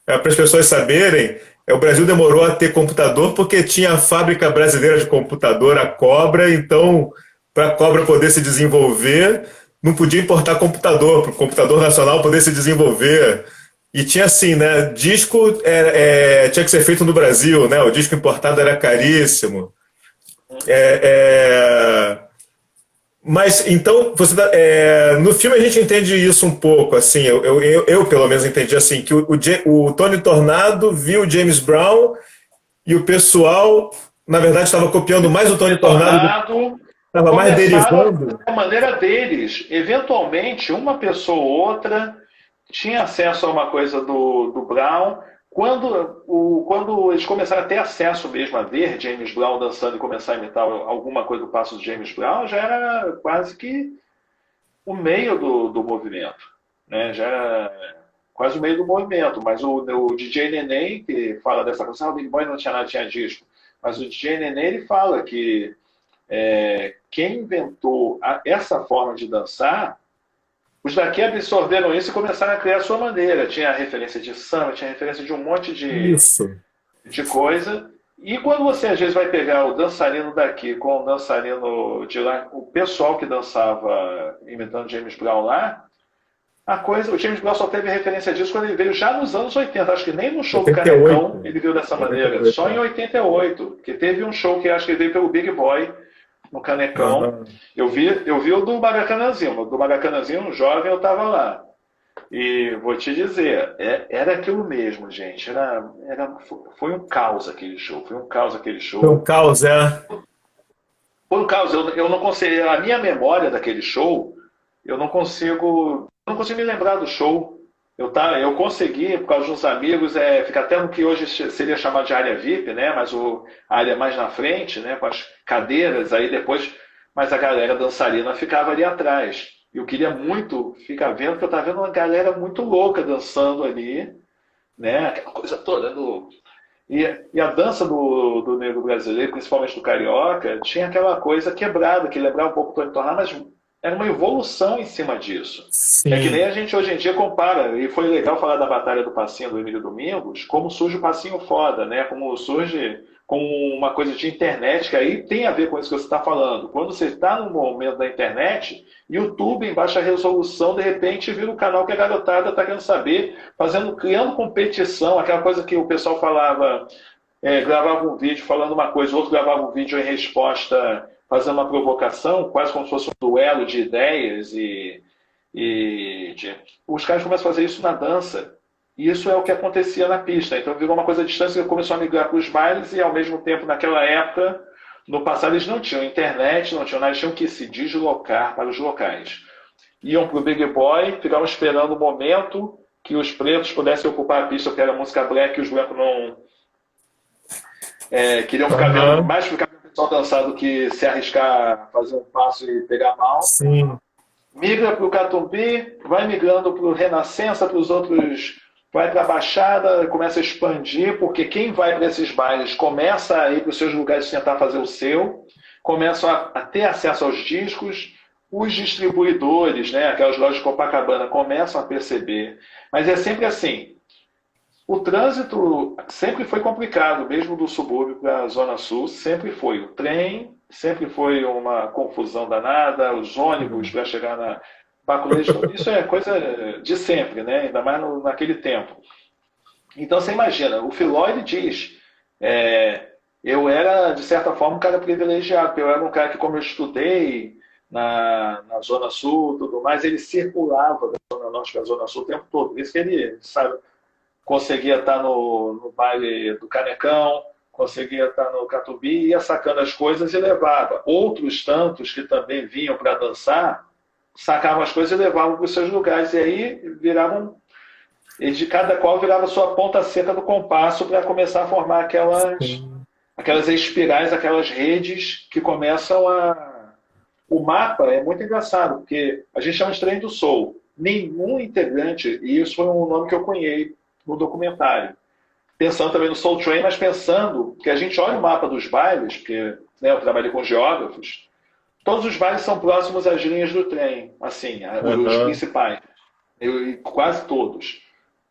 para as pessoas saberem, o Brasil demorou a ter computador porque tinha a fábrica brasileira de computador, a Cobra, então, para a Cobra poder se desenvolver, não podia importar computador, para o computador nacional poder se desenvolver. E tinha assim, né? Disco tinha que ser feito no Brasil, né? O disco importado era caríssimo. É, mas então, no filme a gente entende isso um pouco, assim, eu pelo menos entendi assim, que o Tony Tornado viu o James Brown e o pessoal, na verdade, estava copiando mais o Tony Tornado, Tornado estava mais começaram a fazer derivando. da maneira deles. Eventualmente, uma pessoa ou outra tinha acesso a uma coisa do Brown. Quando eles começaram a ter acesso mesmo a ver James Brown dançando e começar a imitar alguma coisa do passo do James Brown, já era quase que o meio do movimento. Né? Já era quase o meio do movimento. Mas o DJ Neném, que fala dessa coisa, o Big Boy não tinha nada, tinha disco. Mas o DJ Neném, ele fala que quem inventou essa forma de dançar, os daqui absorveram isso e começaram a criar a sua maneira. Tinha referência de samba, tinha referência de um monte Isso. de coisa. E quando você às vezes vai pegar o dançarino daqui com o dançarino de lá, o pessoal que dançava imitando James Brown lá, o James Brown só teve referência disso quando ele veio já nos anos 80. Acho que nem no show do Canecão 88. ele veio dessa maneira. 88, Só em 88, que teve um show que acho que ele veio pelo Big Boy no Canecão. Aham. Eu vi o do Maracanãzinho. O do Maracanãzinho, jovem, eu estava lá. E vou te dizer, era aquilo mesmo, gente. Foi um caos aquele show. Foi um caos aquele Foi um show. caos, é. Foi um caos. Eu não consigo. A minha memória daquele show, eu não consigo me lembrar do show. Eu consegui, por causa de uns amigos, ficar até no que hoje seria chamado de área VIP, né? Mas a área mais na frente, né? Com as cadeiras, aí depois. Mas a galera dançarina ficava ali atrás. Eu queria muito ficar vendo, porque eu estava vendo uma galera muito louca dançando ali, né? Aquela coisa toda e a dança do negro brasileiro, principalmente do carioca, tinha aquela coisa quebrada, que lembrava um pouco o Tony Tornado, mas era uma evolução em cima disso. É que nem Sim. a gente hoje em dia compara, e foi legal falar da Batalha do Passinho do Emílio Domingos, como surge o Passinho Foda, né? Como surge como uma coisa de internet, que aí tem a ver com isso que você está falando. Quando você está no momento da internet, YouTube em baixa resolução, de repente vira o canal que a garotada está querendo saber, criando competição, aquela coisa que o pessoal falava, gravava um vídeo falando uma coisa, o outro gravava um vídeo em resposta, fazendo uma provocação, quase como se fosse um duelo de ideias os caras começam a fazer isso na dança. E isso é o que acontecia na pista. Então virou uma coisa à distância que começou a migrar para os bailes e ao mesmo tempo, naquela época, no passado eles não tinham internet, não tinham nada, eles tinham que se deslocar para os locais. Iam para o Big Boy, ficavam esperando o momento que os pretos pudessem ocupar a pista, que era música black, e os brancos não queriam ficar vendo, Aham. mais ficar vendo o pessoal dançar do que se arriscar a fazer um passo e pegar mal. Sim. Migra para o Catumbi, vai migrando para o Renascença, para os outros, vai para a Baixada, começa a expandir, porque quem vai para esses bailes começa a ir para os seus lugares tentar fazer o seu, começam a ter acesso aos discos, os distribuidores, né, aquelas lojas de Copacabana, começam a perceber. Mas é sempre assim, o trânsito sempre foi complicado, mesmo do subúrbio para a Zona Sul, sempre foi. O trem sempre foi uma confusão danada, os ônibus para chegar na Baculês, isso é coisa de sempre, né? Ainda mais naquele tempo. Então você imagina, o Filó ele diz, eu era, de certa forma, um cara privilegiado, porque eu era um cara que, como eu estudei na Zona Sul tudo mais, ele circulava da Zona Norte para a Zona Sul o tempo todo. Por isso que ele, sabe, conseguia estar no baile do Canecão, conseguia estar no Catubi, ia sacando as coisas e levava. Outros tantos que também vinham para dançar, sacavam as coisas e levavam para os seus lugares. E aí viravam, e de cada qual virava a sua ponta seca do compasso para começar a formar Sim. aquelas espirais, aquelas redes que começam a. O mapa é muito engraçado, porque a gente chama de trem do soul. Nenhum integrante, e isso foi um nome que eu cunhei no documentário, pensando também no Soul Train, mas pensando que a gente olha o mapa dos bailes, porque né, eu trabalhei com geógrafos, todos os bailes são próximos às linhas do trem, assim, os Aham. principais, quase todos.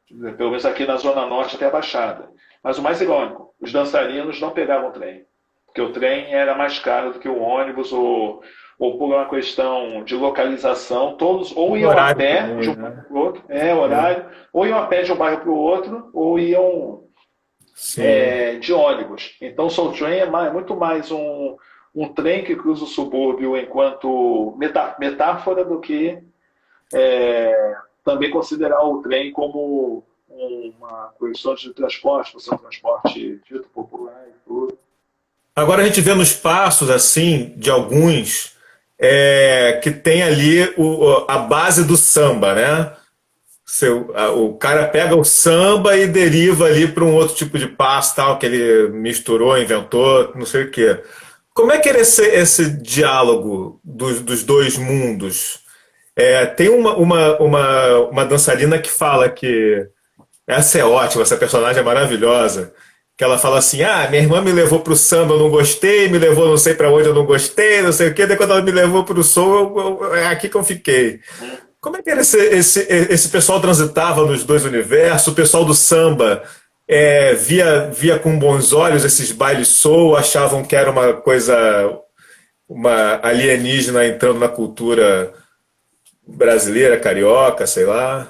pelo menos aqui na Zona Norte até a Baixada. Mas o mais irônico, os dançarinos não pegavam o trem, porque o trem era mais caro do que o ônibus, ou por uma questão de localização, todos ou E iam a horário pé de também, um bairro né? para o outro, É, horário, ou iam a pé de um bairro para o outro, ou iam sim. de ônibus. Então, o Soul Train é muito mais um trem que cruza o subúrbio enquanto metáfora do que também considerar o trem como uma questão de transporte, por ser um transporte dito popular e tudo. Agora a gente vê nos passos, assim, de alguns, que tem ali a base do samba, né? O cara pega o samba e deriva ali para um outro tipo de passo, tal, que ele misturou, inventou, não sei o quê. Como é que era esse diálogo dos dois mundos? Tem uma dançarina que fala que essa é ótima, essa personagem é maravilhosa. Que ela fala assim: ah, minha irmã me levou pro samba, eu não gostei, me levou não sei pra onde, eu não gostei, não sei o quê. Daí quando ela me levou pro soul, é aqui que eu fiquei. Como é que era esse pessoal transitava nos dois universos? O pessoal do samba via com bons olhos esses bailes soul, achavam que era uma coisa, uma alienígena entrando na cultura brasileira, carioca, sei lá.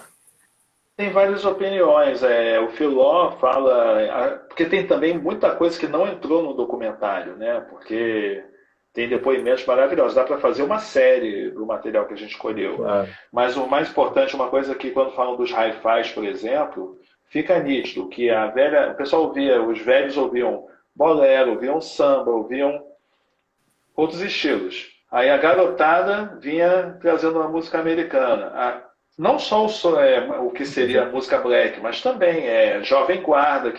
Tem várias opiniões. O Filó fala. Porque tem também muita coisa que não entrou no documentário, né? Porque tem depoimentos maravilhosos. Dá para fazer uma série do material que a gente escolheu. Claro. Mas o mais importante, uma coisa que quando falam dos hi-fis, por exemplo, fica nítido que o pessoal ouvia, os velhos ouviam bolero, ouviam samba, ouviam outros estilos. Aí a garotada vinha trazendo uma música americana. Não só o que seria a música black, mas também Jovem Guarda,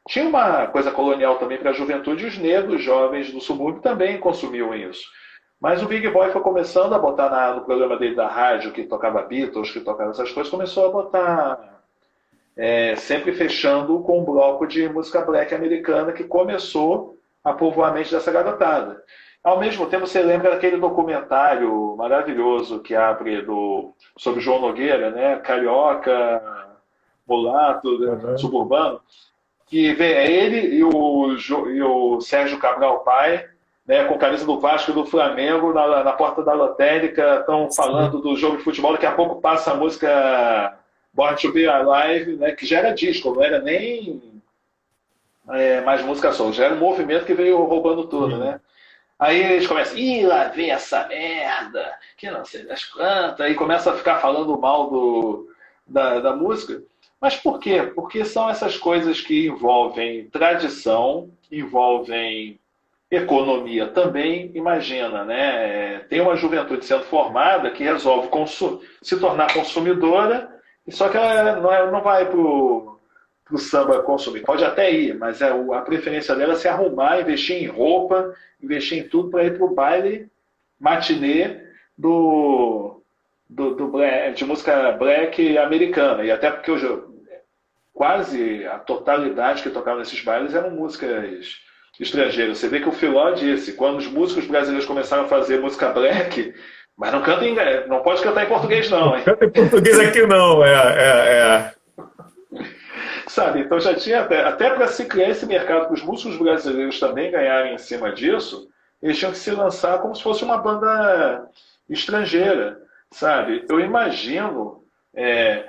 tinha uma coisa colonial também para a juventude, e os negros jovens do subúrbio também consumiam isso. Mas o Big Boy foi começando a botar no programa dele da rádio, que tocava Beatles, que tocava essas coisas, começou a botar, sempre fechando com um bloco de música black americana que começou a povoar a mente dessa garotada. Ao mesmo tempo, você lembra daquele documentário maravilhoso que abre sobre João Nogueira, né? Carioca, mulato, Uhum. suburbano, que vê ele e o Sérgio Cabral Pai, né, com camisa do Vasco e do Flamengo, na porta da lotérica, estão falando Sim. do jogo de futebol. Daqui a pouco passa a música Born to Be Alive, né, que já era disco, não era nem mais música só, já era um movimento que veio roubando tudo, Sim. né? Aí eles começam, ih, lá vem essa merda, que não sei das quantas, aí começa a ficar falando mal da música. Mas por quê? Porque são essas coisas que envolvem tradição, envolvem economia também, imagina, né? Tem uma juventude sendo formada que resolve se tornar consumidora, só que ela não vai para o samba consumir. Pode até ir, mas a preferência dela é se arrumar, investir em roupa, investir em tudo para ir para o baile matinê de música black americana. E até porque quase a totalidade que tocava nesses bailes eram músicas estrangeiras. Você vê que o Filó disse, quando os músicos brasileiros começaram a fazer música black, mas não canta não pode cantar em português não, hein? Canta em português aqui não, Sabe, então já tinha até para se criar esse mercado, para os músicos brasileiros também ganharem em cima disso, eles tinham que se lançar como se fosse uma banda estrangeira, sabe? Eu imagino,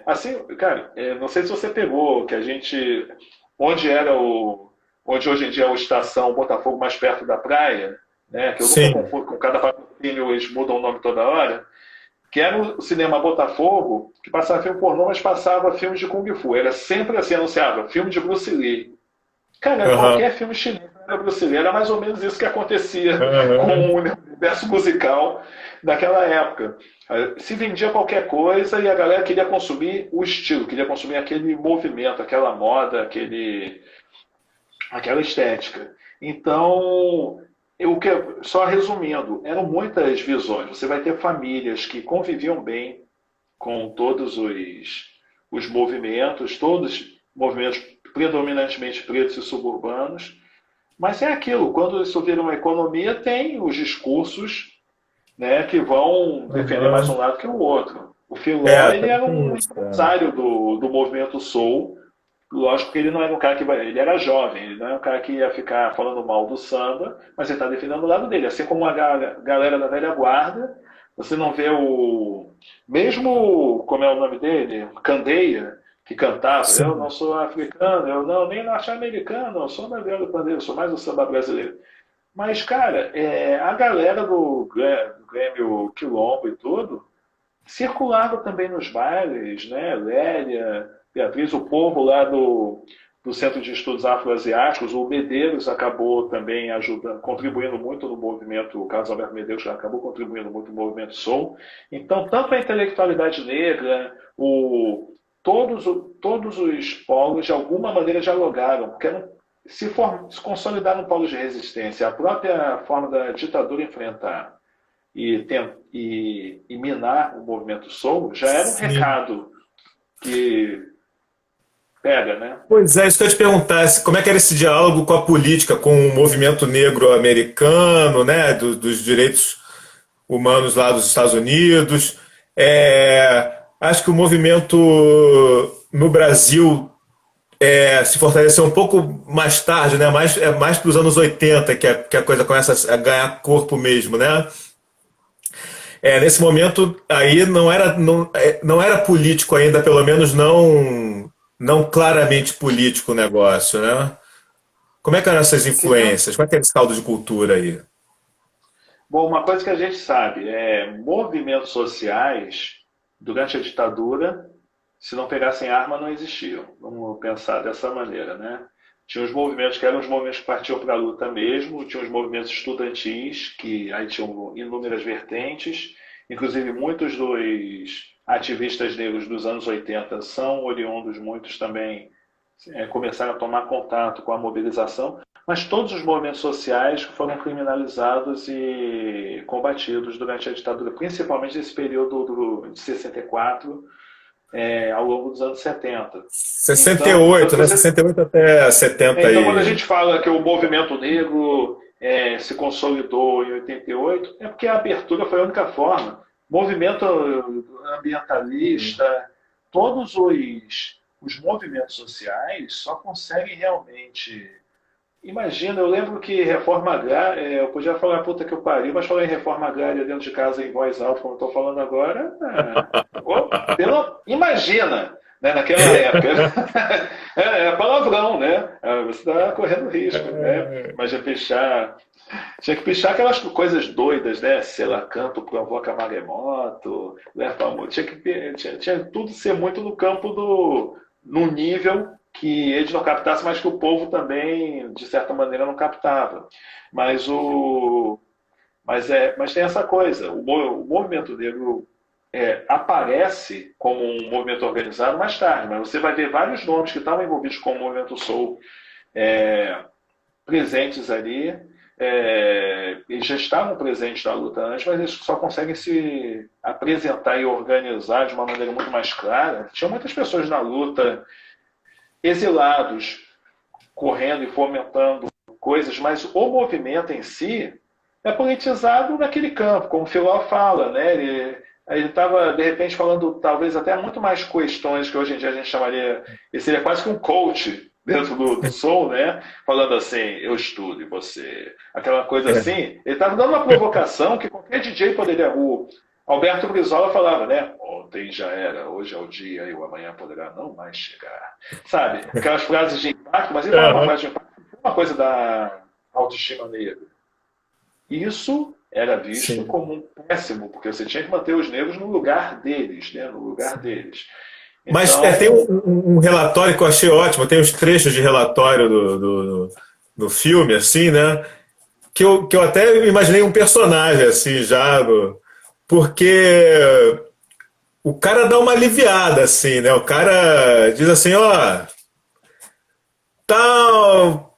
assim, cara, não sei se você pegou, que a gente, onde era onde hoje em dia é o Estação Botafogo, mais perto da praia, né? Que eu nunca sim. confundo com cada patrocínio, eles mudam o nome toda hora. Que era o cinema Botafogo, que passava filme pornô, mas passava filmes de Kung Fu. Era sempre assim, anunciava, filme de Bruce Lee. Cara, Aham, qualquer filme chinês era Bruce Lee. Era mais ou menos isso que acontecia com aham. o universo musical daquela época. Se vendia qualquer coisa e a galera queria consumir o estilo, queria consumir aquele movimento, aquela moda, aquela estética. Então, só resumindo, eram muitas visões. Você vai ter famílias que conviviam bem com todos os movimentos, todos movimentos predominantemente pretos e suburbanos. Mas é aquilo, quando isso vira uma economia, tem os discursos, né, que vão defender mais Aham. um lado que o outro. O Filó, ele também era tem um isso. É. empresário do movimento soul. Lógico que ele não era um cara que ele era jovem, ele não era um cara que ia ficar falando mal do samba, mas ele está defendendo o lado dele. Assim como a galera da velha guarda, você não vê o. Mesmo, como é o nome dele? Candeia, que cantava, eu não Sim, sou africano, eu não, nem norte-americano, eu sou da velha pandeiro, eu sou mais do samba brasileiro. Mas, cara, a galera do Grêmio Quilombo e tudo, circulava também nos bailes, né? Lélia, Beatriz, o povo lá do Centro de Estudos Afroasiáticos, o Medeiros acabou também ajudando, contribuindo muito no movimento, o Carlos Alberto Medeiros já acabou contribuindo muito no movimento Soul. Então, tanto a intelectualidade negra, todos os polos de alguma maneira dialogaram, porque se consolidar no polo de resistência, a própria forma da ditadura enfrentar e minar o movimento soul, já era um sim. recado que pega, né? Pois é, isso que eu ia te perguntar, como é que era esse diálogo com a política, com o movimento negro americano, né, dos direitos humanos lá dos Estados Unidos. Acho que o movimento no Brasil se fortaleceu um pouco mais tarde, né, mais para os anos 80 que a coisa começa a ganhar corpo mesmo, né? Nesse momento aí não era político ainda, pelo menos não claramente político o negócio, né? Como é que eram essas Porque tem, influências? Como é que é esse caldo de cultura aí? bom, uma coisa que a gente sabe é movimentos sociais durante a ditadura, se não pegassem arma, não existiam. Vamos pensar dessa maneira, né? Tinha os movimentos que eram os movimentos que partiam para a luta mesmo, tinha os movimentos estudantis, que aí tinham inúmeras vertentes, inclusive muitos dos ativistas negros dos anos 80 são oriundos, muitos também começaram a tomar contato com a mobilização, mas todos os movimentos sociais foram criminalizados e combatidos durante a ditadura, principalmente nesse período de 64, ao longo dos anos 70. Então, 68, né? 68 até 70 quando a aí. gente fala que o movimento negro se consolidou em 88, é porque a abertura foi a única forma. Movimento ambientalista, todos os movimentos sociais só conseguem realmente. Imagina, eu lembro que reforma agrária, eu podia falar puta que eu pariu, mas falar em reforma agrária dentro de casa em voz alta, como eu estou falando agora, imagina, né, naquela época. É palavrão, né? Você está correndo risco, né? Imagina pichar. Tinha que pichar aquelas coisas doidas, né? Selacanto provoca maremoto, leva amor. Tinha tudo ser muito no campo no nível que eles não captassem, mas que o povo também, de certa maneira, não captava. Mas mas tem essa coisa, o movimento negro aparece como um movimento organizado mais tarde, mas você vai ver vários nomes que estavam envolvidos com o movimento Soul presentes ali, eles já estavam presentes na luta antes, mas eles só conseguem se apresentar e organizar de uma maneira muito mais clara. Tinha muitas pessoas na luta, exilados, correndo e fomentando coisas, mas o movimento em si é politizado naquele campo, como o Filó fala, né? Ele estava, de repente, falando talvez até muito mais questões que hoje em dia a gente chamaria. Ele seria quase que um coach dentro do Soul, né? Falando assim, eu estudo e você. Aquela coisa É. assim. Ele estava dando uma provocação que qualquer DJ poderia. O Alberto Brizola falava, né? Ontem já era, hoje é o dia e o amanhã poderá não mais chegar. Sabe? Aquelas frases de impacto, mas ele falava uma Aham. frase de impacto, uma coisa da autoestima negra. Isso era visto Sim. como um péssimo, porque você tinha que manter os negros no lugar deles, né? No lugar deles. Mas tem Então, um relatório que eu achei ótimo, tem uns trechos de relatório do filme, assim, né? Que eu até imaginei um personagem, assim, já, porque o cara dá uma aliviada, assim, né? O cara diz assim, ó, tal,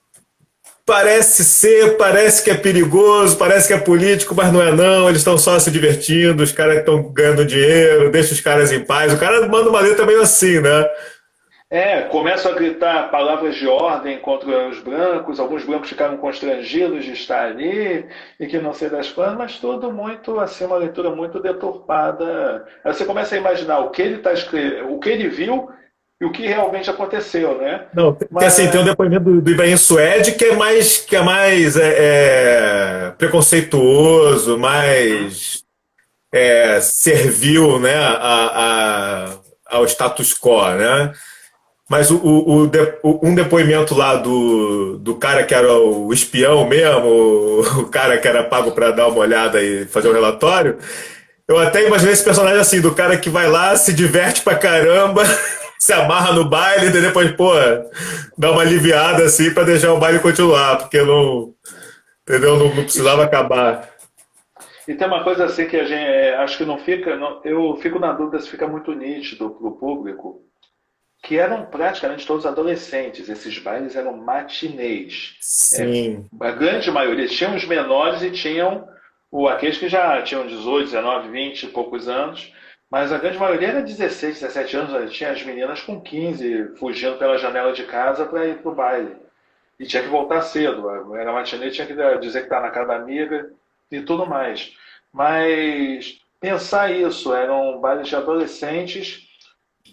parece que é perigoso, parece que é político, mas não é não, eles estão só se divertindo, os caras estão ganhando dinheiro, deixa os caras em paz. O cara manda uma letra meio assim, né? Começam a gritar palavras de ordem contra os brancos, alguns brancos ficaram constrangidos de estar ali, e que não sei das quantas, mas tudo muito, assim, uma leitura muito deturpada. Aí você começa a imaginar o que ele tá escrevendo, o que ele viu e o que realmente aconteceu, né? Não, assim, tem um Mas, depoimento do Ibrahim Suede que é mais preconceituoso, mais servil, né, ao status quo, né? Mas um depoimento lá do cara que era o espião mesmo, o cara que era pago para dar uma olhada e fazer um relatório, eu até imaginei esse personagem assim, do cara que vai lá, se diverte pra caramba, se amarra no baile e depois, pô, dá uma aliviada assim pra deixar o baile continuar, porque não, entendeu? Não precisava acabar. e tem uma coisa assim que a gente, acho que não fica, eu fico na dúvida se fica muito nítido para o público, que eram praticamente todos adolescentes. Esses bailes eram matinês. Sim, A grande maioria tinham os menores e tinham aqueles que já tinham 18, 19, 20 e poucos anos, mas a grande maioria era 16, 17 anos. Tinha as meninas com 15 fugindo pela janela de casa para ir para o baile. E tinha que voltar cedo. Era matinê, tinha que dizer que estava na casa da amiga e tudo mais. Mas pensar isso, eram bailes de adolescentes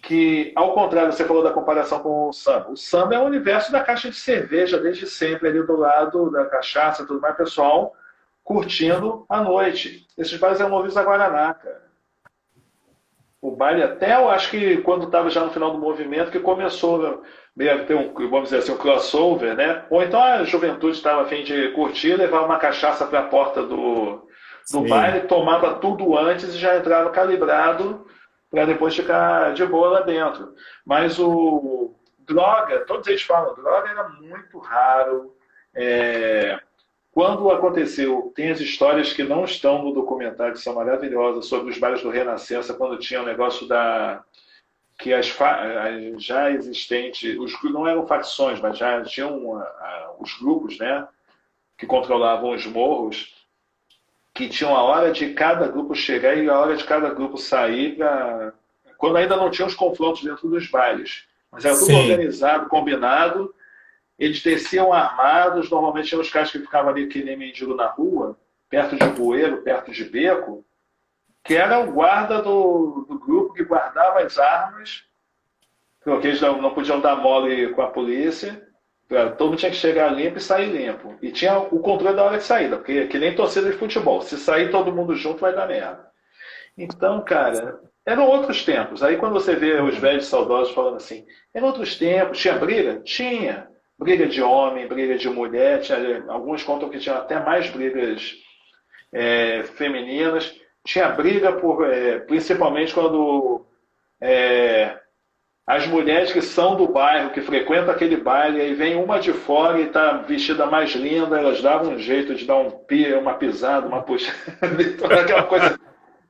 que, ao contrário, você falou da comparação com o samba. O samba é o universo da caixa de cerveja desde sempre, ali do lado da cachaça, tudo mais, pessoal curtindo a noite. Esses bailes eram movidos a Guaraná, cara. O baile até, eu acho que quando estava já no final do movimento, que começou meio a ter um, vamos dizer assim, um crossover, né? Ou então a juventude estava a fim de curtir, levava uma cachaça para a porta do sim. baile, tomava tudo antes e já entrava calibrado para depois ficar de boa lá dentro. Mas o droga, todos eles falam, droga era muito raro. É, Quando aconteceu, tem as histórias que não estão no documentário, que são maravilhosas, sobre os bares do Renascença, quando tinha o negócio da. Que as já existentes, não eram facções, mas já tinham os grupos, né, que controlavam os morros, que tinham a hora de cada grupo chegar e a hora de cada grupo sair, quando ainda não tinha os confrontos dentro dos bailes. Mas era tudo Sim. organizado, combinado. Eles desciam armados, normalmente tinha os caras que ficavam ali que nem mendigo na rua, perto de bueiro, perto de beco, que era o guarda do grupo que guardava as armas, porque eles não podiam dar mole com a polícia, todo mundo tinha que chegar limpo e sair limpo. E tinha o controle da hora de saída, porque que nem torcida de futebol, se sair todo mundo junto vai dar merda. Então, cara, eram outros tempos. Aí quando você vê os velhos saudosos falando assim, eram outros tempos, tinha briga? Tinha. Briga de homem, briga de mulher, alguns contam que tinha até mais brigas femininas. Tinha briga principalmente quando é, as mulheres que são do bairro, que frequentam aquele baile, aí vem uma de fora e está vestida mais linda, elas davam um jeito de dar uma pisada, uma puxada, toda aquela coisa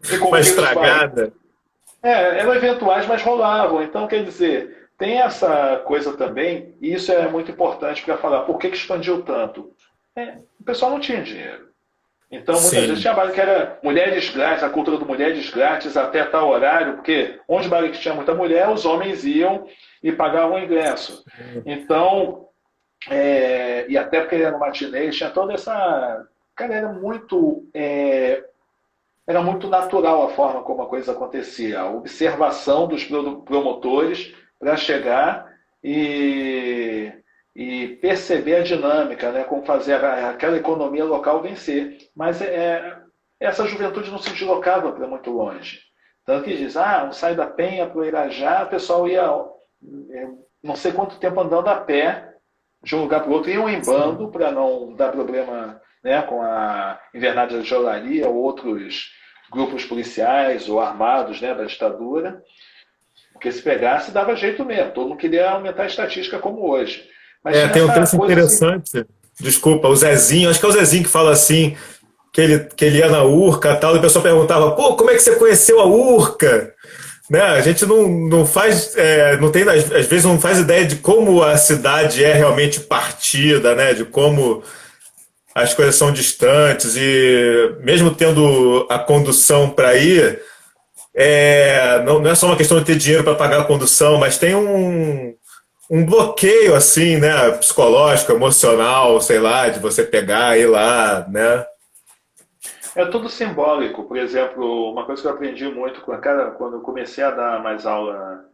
de Uma conflitos de bairro. estragada. Eram eventuais, mas rolavam. Então, quer dizer, tem essa coisa também, e isso é muito importante para falar por que expandiu tanto. O pessoal não tinha dinheiro. Então, muitas vezes Sim. tinha baile que era mulheres grátis, a cultura do mulheres grátis até tal horário, porque onde baile que tinha muita mulher, os homens iam e pagavam o ingresso. Então, e até porque era no matinê, tinha toda essa. Cara, era muito natural a forma como a coisa acontecia, a observação dos promotores para chegar e, e perceber a dinâmica, né, como fazer aquela economia local vencer. Mas essa juventude não se deslocava para muito longe. Tanto que diz, sai da Penha para o Irajá, o pessoal ia não sei quanto tempo andando a pé de um lugar para o outro, iam em bando para não dar problema, né, com a invernada de Olaria ou outros grupos policiais ou armados, né, da ditadura, porque se pegasse dava jeito mesmo, todo mundo queria aumentar a estatística como hoje. Mas tinha Tem um essa texto coisa assim, interessante. Desculpa, o Zezinho, acho que é o Zezinho que fala assim, que ele ia na Urca e tal, e o pessoal perguntava, pô, como é que você conheceu a Urca? Né? A gente não faz, não tem, às vezes não faz ideia de como a cidade é realmente partida, né? De como as coisas são distantes e mesmo tendo a condução para ir, não é só uma questão de ter dinheiro para pagar a condução, mas tem um bloqueio assim, né, psicológico, emocional, sei lá, de você pegar e ir lá, né? É tudo simbólico. Por exemplo, uma coisa que eu aprendi muito quando eu comecei a dar mais aula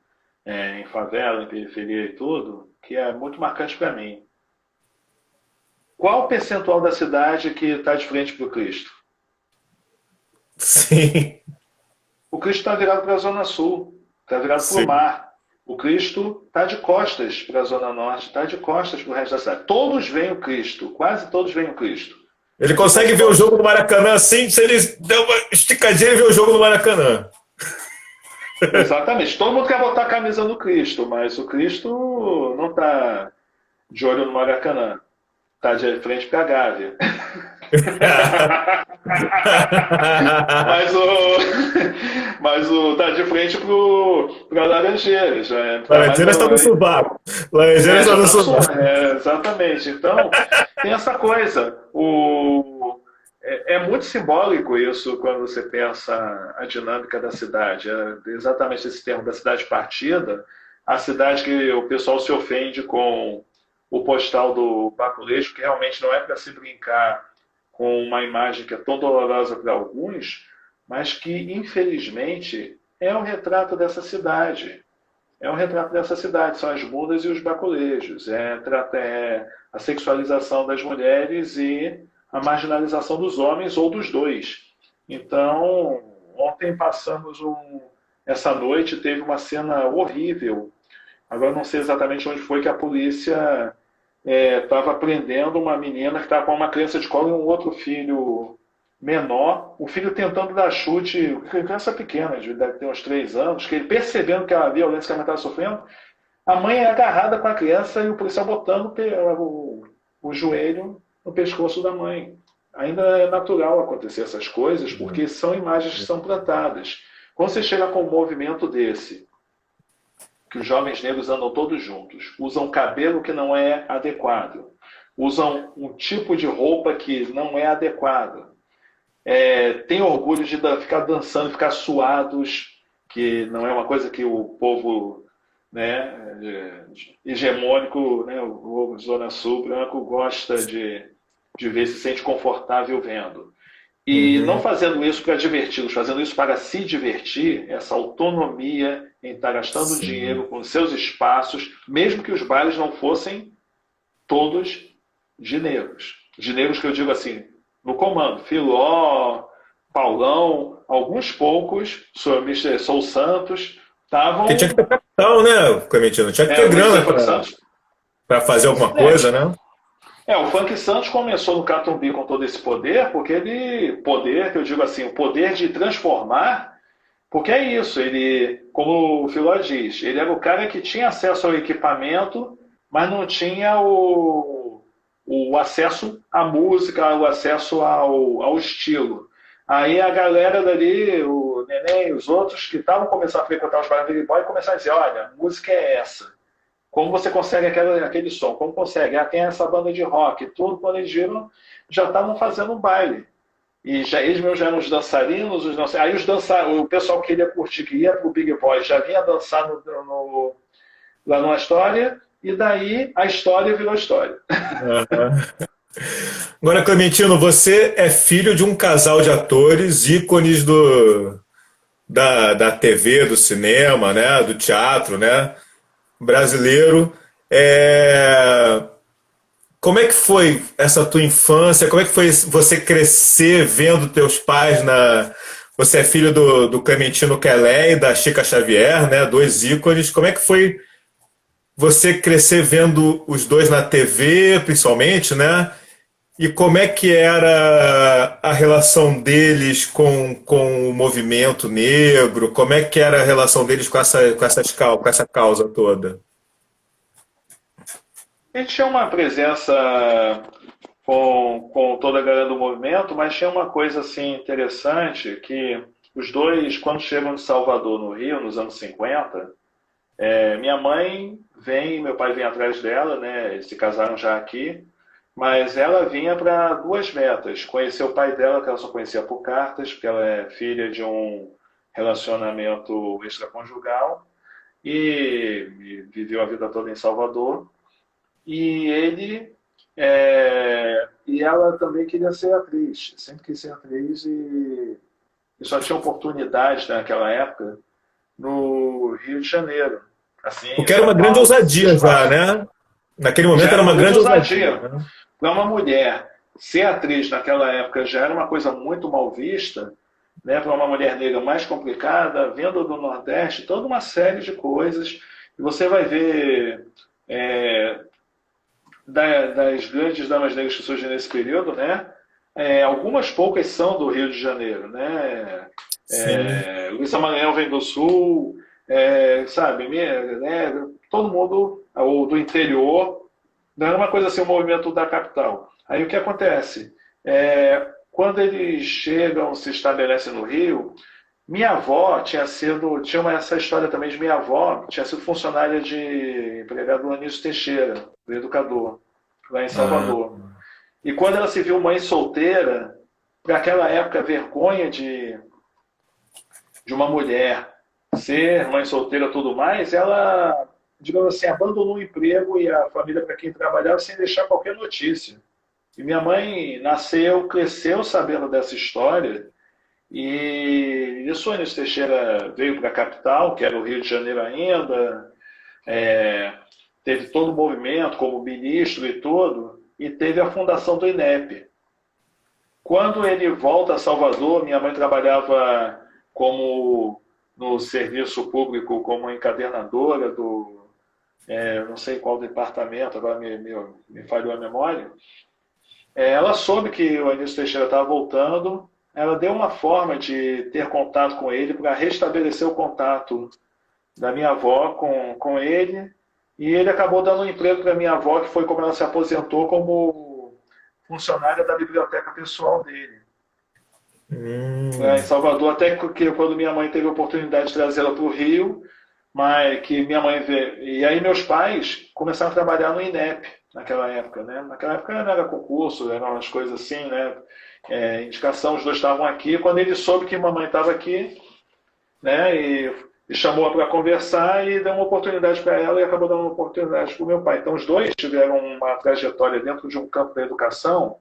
em favela, em periferia e tudo, que é muito marcante para mim. Qual o percentual da cidade que está de frente para o Cristo? Sim, O Cristo está virado para a Zona Sul, está virado para o sim. mar. O Cristo está de costas para a Zona Norte, está de costas para o resto da cidade. Todos veem o Cristo, quase todos veem o Cristo. Ele O que consegue ver o jogo do Maracanã assim, se ele der uma esticadinha, ele vê o jogo do Maracanã. Exatamente. Todo mundo quer botar a camisa no Cristo, mas o Cristo não está de olho no Maracanã. Está de frente para a Gávea. Mas o, mas o tá de frente para Laranjeiras, tá mais Laranjeiras está no sovaco. Laranjeiras está já no tá sovaco. exatamente. Então tem essa coisa. É muito simbólico isso quando você pensa a dinâmica da cidade. É exatamente esse termo da cidade partida, a cidade que o pessoal se ofende com o postal do Baculejo, que realmente não é para se brincar com uma imagem que é tão dolorosa para alguns, mas que, infelizmente, é um retrato dessa cidade. É um retrato dessa cidade, são as mudas e os baculejos. É a sexualização das mulheres e a marginalização dos homens ou dos dois. Então, ontem essa noite teve uma cena horrível. Agora não sei exatamente onde foi que a polícia estava prendendo uma menina que estava com uma criança de colo e um outro filho menor, o filho tentando dar chute, criança pequena, deve ter uns 3 anos, que ele percebendo que a violência que a mãe estava sofrendo, a mãe é agarrada com a criança e o policial botando o joelho no pescoço da mãe. Ainda é natural acontecer essas coisas, porque são imagens que são plantadas. Quando você chega com um movimento desse, que os jovens negros andam todos juntos, usam cabelo que não é adequado, usam um tipo de roupa que não é adequado, têm orgulho de ficar dançando, ficar suados, que não é uma coisa que o povo, né, hegemônico, né, o povo de Zona Sul, branco, gosta de ver, se sente confortável vendo. E não Uhum. fazendo isso para diverti-los, fazendo isso para se divertir, essa autonomia em estar gastando Sim. dinheiro com seus espaços, mesmo que os bailes não fossem todos de negros. De negros que eu digo assim, no comando, Filó, Paulão, alguns poucos, Mr. Sou Santos, Porque tinha que ter estavam. capital, né, Clementino? Tinha que ter O grana Mr. Funk Santos. para fazer alguma É, coisa, né? o Funk Santos começou no Catumbi com todo esse poder, porque poder, que eu digo assim, o poder de transformar, porque é isso, ele, como o Filó diz, ele era o cara que tinha acesso ao equipamento, mas não tinha o acesso à música, o acesso ao estilo. Aí a galera dali, o Neném e os outros que estavam começando a frequentar os bares de boy, começaram a dizer, olha, a música é essa. Como você consegue aquele som? Como consegue? Tem essa banda de rock, tudo. Quando eles viram, já estavam fazendo um baile. E eles mesmos já eram os dançarinos, aí o pessoal que queria curtir, que ia pro Big Boy, já vinha dançar lá numa história, e daí a história virou história. Aham. Agora, Clementino, você é filho de um casal de atores, ícones da TV, do cinema, né, do teatro, né, brasileiro. É, Como é que foi essa tua infância? Como é que foi você crescer vendo teus pais na... Você é filho do Clementino Kelé e da Chica Xavier, né, dois ícones. Como é que foi você crescer vendo os dois na TV, principalmente, né? E como é que era a relação deles com o movimento negro? Como é que era a relação deles com essa causa toda? A gente tinha uma presença com toda a galera do movimento, mas tinha uma coisa assim interessante que os dois, quando chegam de Salvador, no Rio, nos anos 50, minha mãe vem, meu pai vem atrás dela, né? Eles se casaram já aqui, mas ela vinha para duas metas: conhecer o pai dela, que ela só conhecia por cartas, porque ela é filha de um relacionamento extraconjugal e viveu a vida toda em Salvador. E e ela também queria ser atriz, sempre quis ser atriz e só tinha oportunidades naquela época no Rio de Janeiro, assim, O em que era São uma grande Paulo, ousadia já, espaço. né? Naquele Já momento era era uma uma grande grande ousadia, ousadia. né? Para uma mulher ser atriz naquela época já era uma coisa muito mal vista, né? Para uma mulher negra mais complicada, vindo do Nordeste, toda uma série de coisas. E você vai ver é, das grandes damas negras que surgem nesse período, né? Algumas poucas são do Rio de Janeiro, né? Sim. Luísa Maranhão vem do Sul, sabe? Né? Todo mundo, ou do interior, não era uma coisa assim, um movimento da capital. Aí o que acontece? Quando eles chegam, se estabelecem no Rio, minha avó essa história também de minha avó, tinha sido funcionária de empregado do Anísio Teixeira, do educador, lá em Ah, Salvador. E quando ela se viu mãe solteira, para aquela época, a vergonha de uma mulher ser mãe solteira e tudo mais, ela, digamos assim, abandonou o emprego e a família para quem trabalhava sem deixar qualquer notícia. E minha mãe nasceu, cresceu sabendo dessa história, e isso o Anísio Teixeira veio para a capital, que era o Rio de Janeiro ainda, é, teve todo o movimento como ministro e tudo, e teve a fundação do INEP. Quando ele volta a Salvador, minha mãe trabalhava como no serviço público como encadernadora não sei qual departamento, agora me falhou a memória. Ela soube que o Anísio Teixeira estava voltando, ela deu uma forma de ter contato com ele para restabelecer o contato da minha avó com ele, e ele acabou dando um emprego para minha avó, que foi como ela se aposentou como funcionária da biblioteca pessoal dele. Em hum. Salvador, até que quando minha mãe teve a oportunidade de trazê-la para o Rio, mas que minha mãe veio. E aí meus pais começaram a trabalhar no INEP naquela época, né? Naquela época não era concurso, eram umas coisas assim, né? Indicação, os dois estavam aqui. Quando ele soube que mamãe estava aqui, né? E chamou-a para conversar e deu uma oportunidade para ela e acabou dando uma oportunidade para o meu pai. Então os dois tiveram uma trajetória dentro de um campo da educação,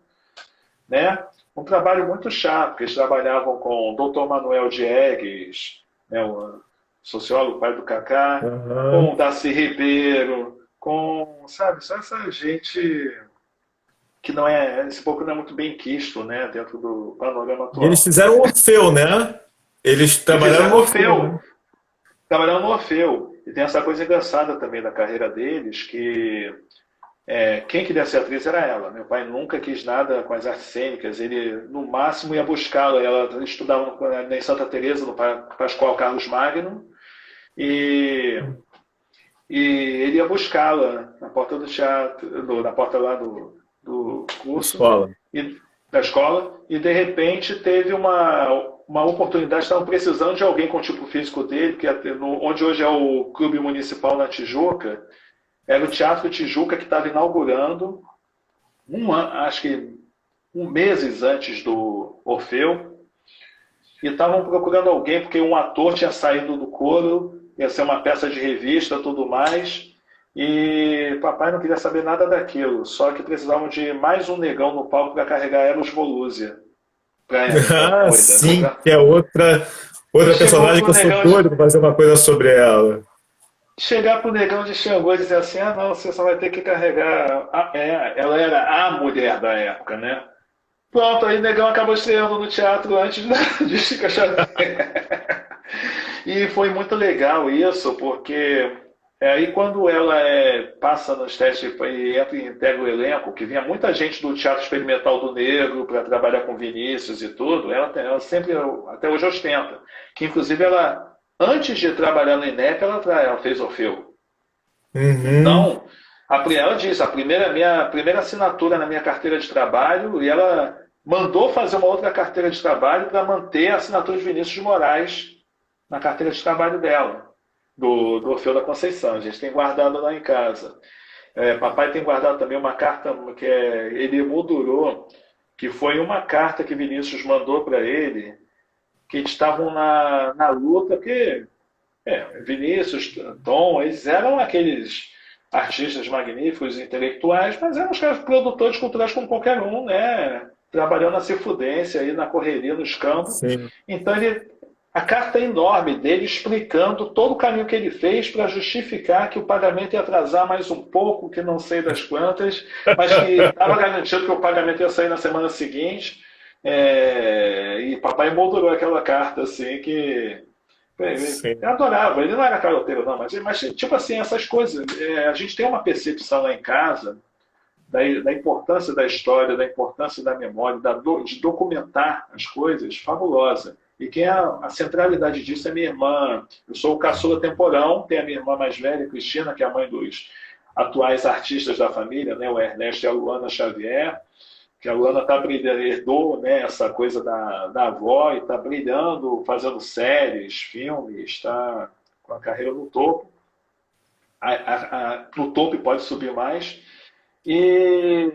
né? Um trabalho muito chato, porque eles trabalhavam com o Dr. Manuel Diegues, né, o sociólogo, pai do Cacá, com Aham. o Darcy Ribeiro, com, sabe, só essa gente que não é, esse pouco não é muito bem quisto, né, dentro do panorama E eles atual. fizeram o Orfeu, né? Eles E trabalharam fizeram no o Orfeu, né? Orfeu, trabalharam no Orfeu. E tem essa coisa engraçada também da carreira deles, que quem queria ser atriz era ela. Meu pai nunca quis nada com as artes cênicas. Ele, no máximo, ia buscá-la. Ela estudava em Santa Teresa, no Pascoal Carlos Magno, e, e ele ia buscá-la na porta do teatro, na porta lá do curso, Escola. e, da escola, e de repente teve uma oportunidade, estavam precisando de alguém com o tipo físico dele, onde hoje é o Clube Municipal na Tijuca, era o Teatro Tijuca que estava inaugurando, acho que meses antes do Orfeu, e estavam procurando alguém, porque um ator tinha saído do coro, ia ser uma peça de revista tudo mais, e papai não queria saber nada daquilo, só que precisavam de mais um negão no palco para carregar Eros Volúzia, para Ah, coisa. sim, que é outra Chegou personagem que pro eu sou negão doido para fazer uma coisa sobre ela. chegar pro negão de Xangô e dizer assim, ah não, você só vai ter que carregar. Ela era a mulher da época, né? Pronto, aí o negão acabou estreando no teatro antes de Chica Xavier. E foi muito legal isso, porque aí quando ela passa nos testes e entra e integra o elenco, que vinha muita gente do Teatro Experimental do Negro para trabalhar com Vinícius e tudo, ela sempre, até hoje ostenta, que inclusive ela, antes de trabalhar no INEP, ela fez Orfeu. Uhum. Então, ela disse, minha primeira assinatura na minha carteira de trabalho, e ela mandou fazer uma outra carteira de trabalho para manter a assinatura de Vinícius de Moraes na carteira de trabalho dela, do Orfeu da Conceição. A gente tem guardado lá em casa. Papai tem guardado também uma carta que ele emoldurou, que foi uma carta que Vinícius mandou para ele, que estavam na luta, porque Vinícius, Tom, eles eram aqueles artistas magníficos, intelectuais, mas eram os caras produtores culturais como qualquer um, né? Trabalhando na cifudência, aí na correria, nos campos. Sim. Então a carta é enorme dele explicando todo o caminho que ele fez para justificar que o pagamento ia atrasar mais um pouco, que não sei das quantas, mas que estava garantido que o pagamento ia sair na semana seguinte. E papai moldurou aquela carta assim que Sim. eu adorava. Ele não era caroteiro, não, mas tipo assim, essas coisas. A gente tem uma percepção lá em casa da importância da história, da importância da memória, de documentar as coisas, fabulosa. E quem a centralidade disso é minha irmã. Eu sou o caçula temporão, tem a minha irmã mais velha, Cristina, que é a mãe dos atuais artistas da família, né, o Ernesto e a Luana Xavier, que a Luana tá brilhando, herdou, né, essa coisa da avó e está brilhando, fazendo séries, filmes, está com a carreira no topo. No topo pode subir mais. E,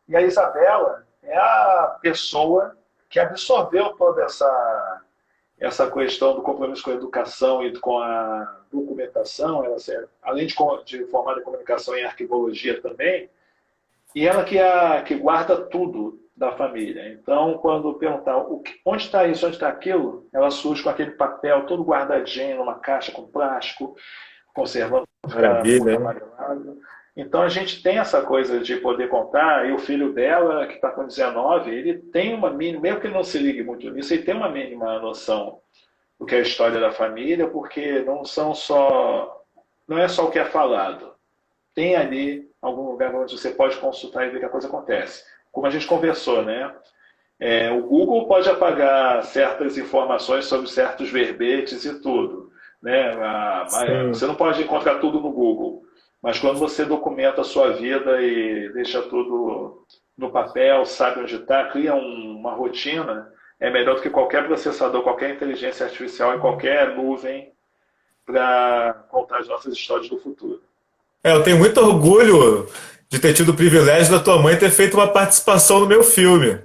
e a Isabela é a pessoa que absorveu toda essa questão do compromisso com a educação e com a documentação. Ela, além de formar em comunicação em arquivologia também, e ela que guarda tudo da família. Então, quando perguntar onde está isso, onde está aquilo, ela surge com aquele papel todo guardadinho numa caixa com plástico, conservando para ficar muito Maravilha, hein? amarelado. Então a gente tem essa coisa de poder contar, e o filho dela, que está com 19, ele tem uma mínima, mesmo que ele não se ligue muito nisso, ele tem uma mínima noção do que é a história da família, porque não é só o que é falado. Tem ali algum lugar onde você pode consultar e ver que a coisa acontece. Como a gente conversou, né? O Google pode apagar certas informações sobre certos verbetes e tudo, né? Sim. Você não pode encontrar tudo no Google, mas quando você documenta a sua vida e deixa tudo no papel, sabe onde está, cria uma rotina, é melhor do que qualquer processador, qualquer inteligência artificial e qualquer nuvem para contar as nossas histórias do futuro. Eu tenho muito orgulho de ter tido o privilégio da tua mãe ter feito uma participação no meu filme,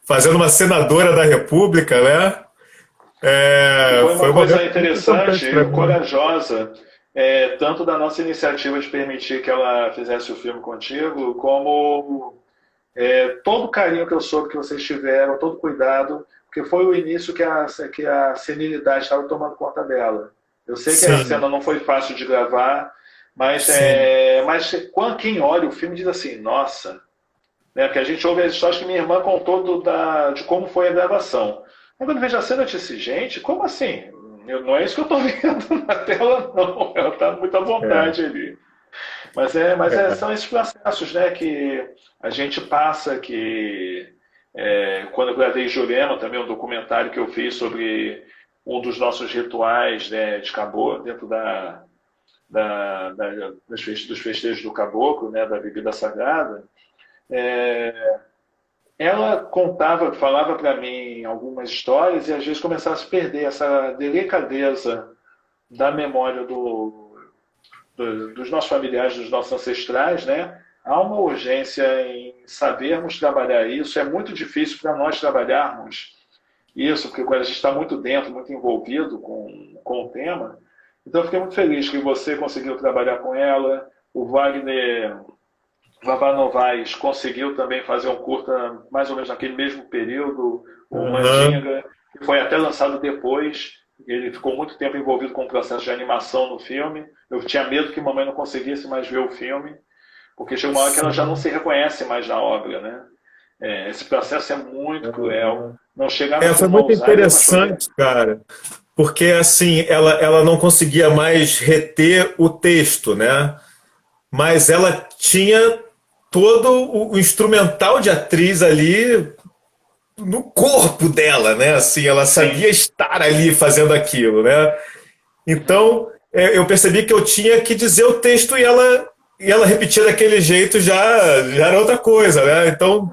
fazendo uma senadora da República, né? E foi Foi uma um coisa momento muito interessante importante para e mim. corajosa, tanto da nossa iniciativa de permitir que ela fizesse o filme contigo, como todo o carinho que eu soube que vocês tiveram, todo o cuidado, porque foi o início que a senilidade estava tomando conta dela. Eu sei que a Sim, cena não foi fácil de gravar, mas, sim. quando quem olha o filme diz assim, nossa, né? Porque a gente ouve as histórias que minha irmã contou de como foi a gravação. Aí quando vejo a cena, eu disse, gente, como assim? Não é isso que eu estou vendo na tela, não. Ela está muito à É, vontade ali. é. São esses processos, né, que a gente passa, quando eu gravei Jurema, também um documentário que eu fiz sobre um dos nossos rituais, né, de caboclo, dentro dos festejos do caboclo, né, da bebida sagrada, ela falava para mim algumas histórias e às vezes começava a se perder essa delicadeza da memória dos nossos familiares, dos nossos ancestrais, né? Há uma urgência em sabermos trabalhar isso. É muito difícil para nós trabalharmos isso, porque quando a gente está muito dentro, muito envolvido com o tema. Então, eu fiquei muito feliz que você conseguiu trabalhar com ela. O Wagner Vavá Novaes conseguiu também fazer um curta mais ou menos naquele mesmo período, o Aham. Mandinga, que foi até lançado depois. Ele ficou muito tempo envolvido com o processo de animação no filme. Eu tinha medo que mamãe não conseguisse mais ver o filme, porque chega uma hora que ela já não Sim. se reconhece mais na obra, né? Esse processo é muito cruel. Não chegaram a Foi filmar o muito Alzheimer, mas foi. interessante, cara, porque assim, ela não conseguia mais reter o texto, né? Mas ela tinha todo o instrumental de atriz ali no corpo dela, né? Assim, ela Sim. sabia estar ali fazendo aquilo, né? Então, eu percebi que eu tinha que dizer o texto e ela repetia daquele jeito já era outra coisa, né? Então,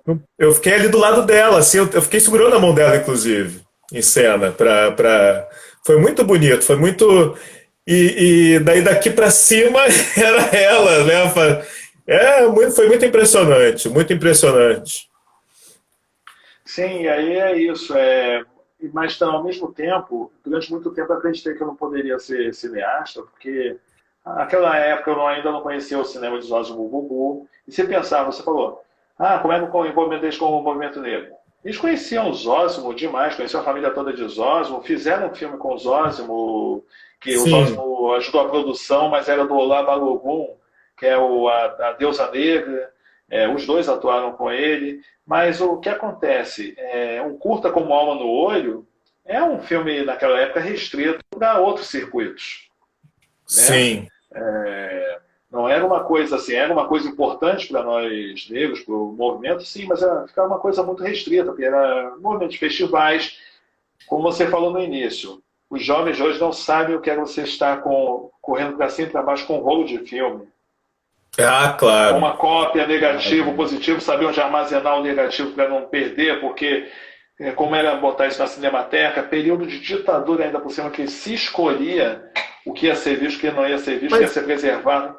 Uhum. eu fiquei ali do lado dela, assim, eu fiquei segurando a mão dela, inclusive, em cena, foi muito bonito, foi muito. E daí daqui para cima era ela, né? Foi muito impressionante, muito impressionante. Sim, e aí é isso. mas ao mesmo tempo, durante muito tempo eu acreditei que eu não poderia ser cineasta, porque naquela época eu ainda não conhecia o cinema de Zósimo Bubu. E você pensava, você falou, como é que o envolvimento deles com o movimento negro? Eles conheciam o Zósimo demais, conheciam a família toda de Zósimo, fizeram um filme com o Zósimo, que o Sim, Zósimo ajudou a produção, mas era do Olá Balogun, que é a Deusa Negra. Os dois atuaram com ele. Mas o que acontece? Um curta como Alma no Olho é um filme, naquela época, restrito para outros circuitos, né? sim. Não era uma coisa assim, era uma coisa importante para nós negros, para o movimento, sim, mas ficava uma coisa muito restrita, porque era um movimento de festivais, como você falou no início. Os jovens de hoje não sabem o que é você estar correndo para cima e para baixo com um rolo de filme. Ah, Com claro. uma cópia, negativo, positivo, saber onde armazenar o negativo para não perder, porque como era botar isso na Cinemateca, período de ditadura ainda por cima, que se escolhia o que ia ser visto, o que não ia ser visto, o que ia Mas, ser preservado.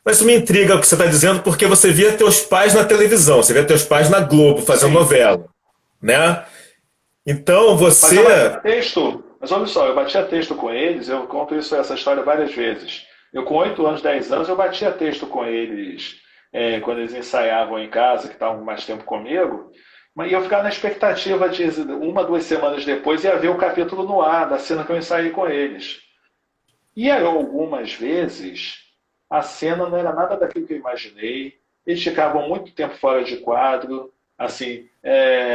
mas isso me intriga o que você está dizendo, porque você via teus pais na televisão, você via teus pais na Globo fazendo Sim. novela, né? Então Mas eu batia você. texto, mas olha só, eu batia texto com eles, eu conto essa história várias vezes. Eu com 8 anos, 10 anos, eu batia texto com eles quando eles ensaiavam em casa, que estavam mais tempo comigo, mas eu ficava na expectativa de uma, 2 semanas depois ia ver o capítulo no ar, da cena que eu ensaiei com eles. E aí, algumas vezes, a cena não era nada daquilo que eu imaginei, eles ficavam muito tempo fora de quadro, assim,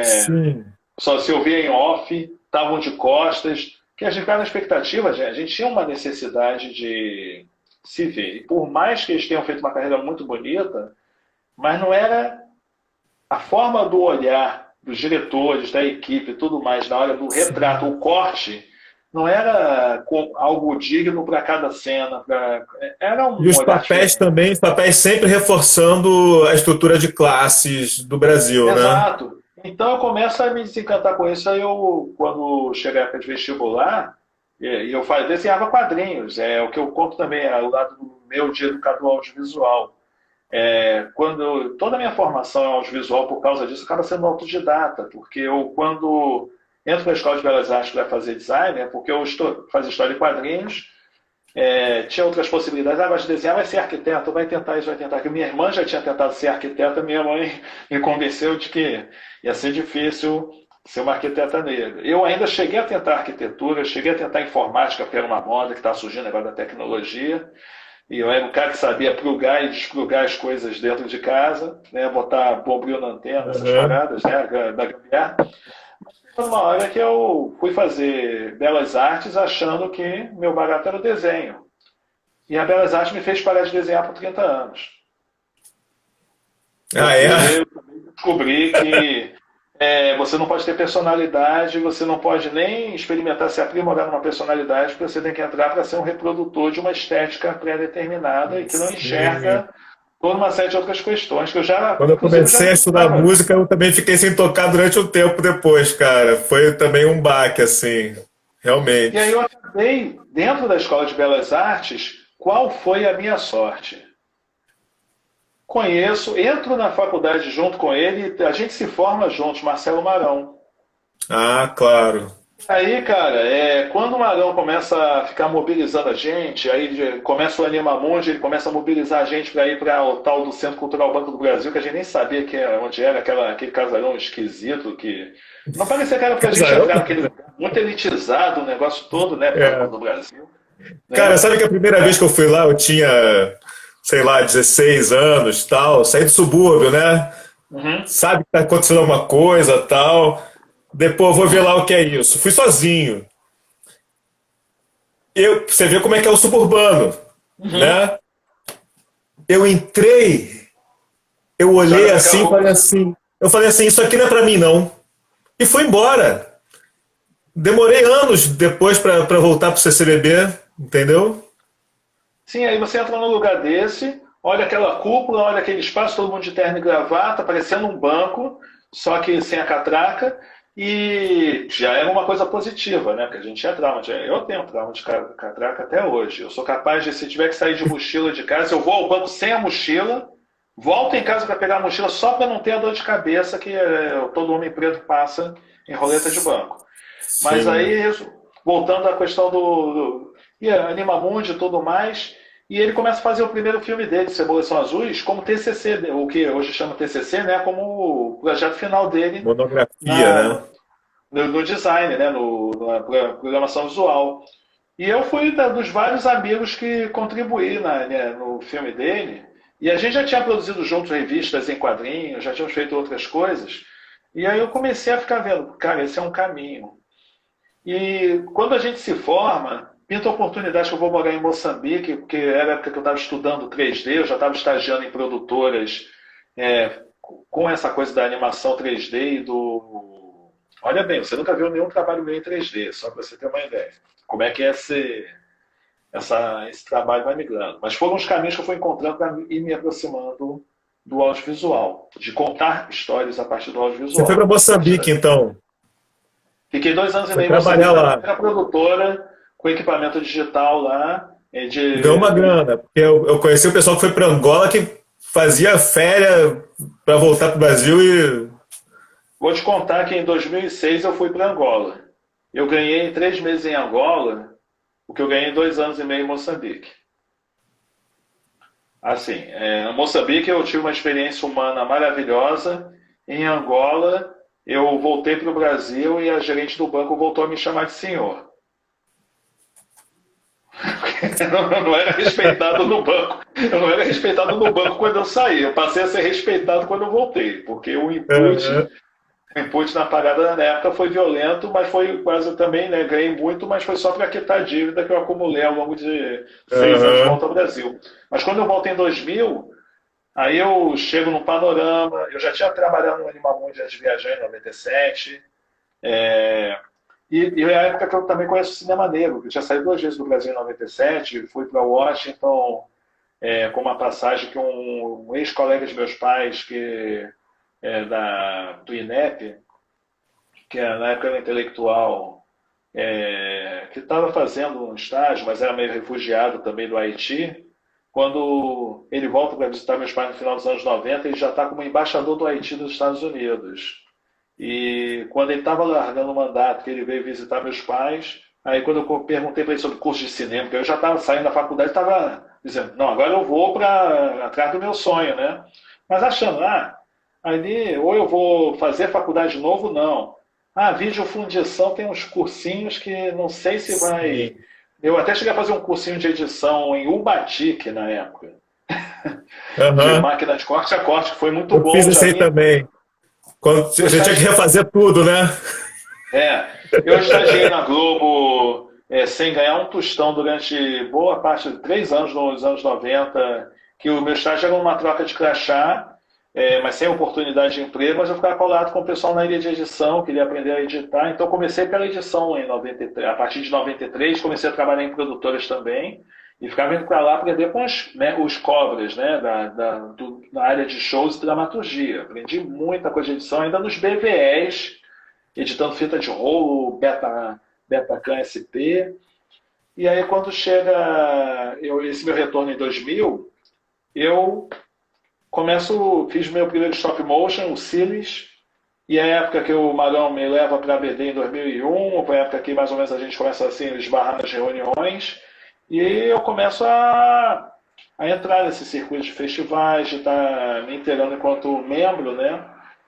Sim. só se ouvia em off, estavam de costas, que a gente ficava na expectativa, a gente tinha uma necessidade de se ver. E por mais que eles tenham feito uma carreira muito bonita, mas não era a forma do olhar dos diretores, da equipe e tudo mais, na hora do retrato, o corte, não era algo digno para cada cena, era E um os olhar papéis diferente. também, os papéis sempre reforçando a estrutura de classes do Brasil, né? Exato. Então eu começo a me desencantar com isso. Aí eu, quando chega a época de vestibular, e eu desenhava quadrinhos. É o que eu conto também, é o lado do meu de educador audiovisual. Toda a minha formação em audiovisual, por causa disso, acaba sendo autodidata, porque eu, quando entro na Escola de Belas Artes para fazer design, porque eu fazia história em quadrinhos, tinha outras possibilidades. Vai desenhar, vai ser arquiteto, vai tentar isso, vai tentar aquilo. Minha irmã já tinha tentado ser arquiteta, minha mãe me convenceu de que ia ser difícil ser uma arquiteta negra. Eu ainda cheguei a tentar arquitetura, cheguei a tentar informática, porque era uma moda que está surgindo agora da tecnologia, e eu era um cara que sabia plugar e desplugar as coisas dentro de casa, né, botar bombril na antena, essas Uhum. paradas, né, da gambiarra. Uma hora que eu fui fazer Belas Artes achando que meu barato era o desenho. E a Belas Artes me fez parar de desenhar por 30 anos. Ah, Porque é? eu descobri que você não pode ter personalidade, você não pode nem experimentar se aprimorar numa personalidade, porque você tem que entrar para ser um reprodutor de uma estética pré-determinada e que não Sim. enxerga toda uma série de outras questões que eu já, Quando eu inclusive, eu já comecei a estudar estava. música, eu também fiquei sem tocar durante um tempo depois, cara. Foi também um baque, assim, E aí realmente. eu acabei, dentro da Escola de Belas Artes, qual foi a minha sorte? Conheço, entro na faculdade junto com ele, a gente se forma juntos, Marcelo Marão. Ah, claro. Aí, cara, quando o Marão começa a ficar mobilizando a gente, aí começa o Animamundi, ele começa a mobilizar a gente para ir para o tal do Centro Cultural Banco do Brasil, que a gente nem sabia onde era aquele casarão esquisito, que não parecia que era para a gente Casarão? entrar naquele lugar muito elitizado, o negócio todo, né, Banco É. do Brasil, Cara, né? sabe que a primeira vez que eu fui lá, eu tinha, sei lá, 16 anos, tal, saí do subúrbio, né? Uhum, Sabe que tá acontecendo alguma coisa, tal. Depois eu vou ver lá o que é isso. Fui sozinho. Você vê como é que é o suburbano, uhum. né? Eu entrei, eu Você olha olhei para aquela assim, roupa. eu falei assim, isso aqui não é pra mim não. E fui embora. Demorei anos depois pra voltar pro CCBB, entendeu? Sim, aí você entra num lugar desse, olha aquela cúpula, olha aquele espaço, todo mundo de terno e gravata, parecendo um banco, só que sem a catraca, e já era uma coisa positiva, né? Porque a gente tinha trauma. Eu tenho trauma de catraca até hoje. Eu sou capaz de, se tiver que sair de mochila de casa, eu vou ao banco sem a mochila, volto em casa para pegar a mochila só para não ter a dor de cabeça que todo homem preto passa em roleta de banco. Mas Sim. aí, voltando à questão e Animamundi e tudo mais, e ele começa a fazer o primeiro filme dele, Cebolas São Azuis, como TCC, o que hoje chama TCC, né, como o projeto final dele Monografia, na, né? no design, né, na programação visual. E eu fui dos vários amigos que contribuí né, no filme dele. E a gente já tinha produzido juntos revistas em quadrinhos, já tínhamos feito outras coisas. E aí eu comecei a ficar vendo, cara, esse é um caminho. E quando a gente se forma, pinta a oportunidade que eu vou morar em Moçambique, porque era a época que eu estava estudando 3D, eu já estava estagiando em produtoras com essa coisa da animação 3D e do. Olha bem, você nunca viu nenhum trabalho meu em 3D, só para você ter uma ideia. Como é que esse trabalho vai migrando. Mas foram os caminhos que eu fui encontrando para ir me aproximando do audiovisual, de contar histórias a partir do Você foi para audiovisual. Moçambique, então. Fiquei 2 anos e Foi meio em trabalhar Moçambique na lá. primeira produtora, com equipamento digital lá. E ganhou uma grana. Porque eu conheci o pessoal que foi para Angola que fazia férias para voltar para o Brasil e. Vou te contar que em 2006 eu fui para Angola. Eu ganhei em 3 meses em Angola o que eu ganhei em 2 anos e meio em Moçambique. Assim, em Moçambique eu tive uma experiência humana maravilhosa. Em Angola eu voltei para o Brasil e a gerente do banco voltou a me chamar de senhor. Eu não era respeitado no banco. Eu não era respeitado no banco quando eu saí. Eu passei a ser respeitado quando eu voltei, porque Aham, o input na parada na época foi violento, mas foi quase também, né? Ganhei muito, mas foi só para quitar a dívida que eu acumulei ao longo de 6 anos de aham. volta ao Brasil. Mas quando eu volto em 2000, aí eu chego no Panorama. Eu já tinha trabalhado no Animamundi antes de viajar em 97. É, e é a época que eu também conheço o cinema negro. Eu já saí 2 vezes do Brasil em 97, fui para Washington com uma passagem que um ex-colega de meus pais, que do INEP, que na época era intelectual, que estava fazendo um estágio, mas era meio refugiado também do Haiti. Quando ele volta para visitar meus pais no final dos anos 90, ele já está como embaixador do Haiti nos Estados Unidos. E quando ele estava largando o mandato, que ele veio visitar meus pais, aí quando eu perguntei para ele sobre curso de cinema, porque eu já estava saindo da faculdade, estava dizendo, não, agora eu vou para atrás do meu sonho, né? Mas achando, ali, ou eu vou fazer faculdade de novo, não. Videofundição tem uns cursinhos que não sei se vai. Sim. Eu até cheguei a fazer um cursinho de edição em Ubatic na época, de Aham. máquina de corte a corte, que foi muito Eu fiz bom, isso já aí vinha. também. Quando Eu você tinha que estagiei, refazer tudo, né? é, eu estagiei na Globo sem ganhar um tostão durante boa parte de 3 anos, nos anos 90, que o meu estágio era uma troca de crachá, mas sem oportunidade de emprego, mas eu ficava colado com o pessoal na ilha de edição, queria aprender a editar, então comecei pela edição em 93. A partir de 93 comecei a trabalhar em produtoras também, e ficava indo para lá aprender com os cobras, né, da área de shows e dramaturgia. Aprendi muita coisa de edição, ainda nos BVS, editando fita de rolo, Betacam SP. E aí quando chega esse meu retorno em 2000, eu fiz meu primeiro stop motion, o Silis, e é a época que o Marão me leva para a BD em 2001, foi a época que mais ou menos a gente começa assim, a esbarrar nas reuniões, e eu começo a entrar nesse circuito de festivais, de estar me inteirando enquanto membro, né?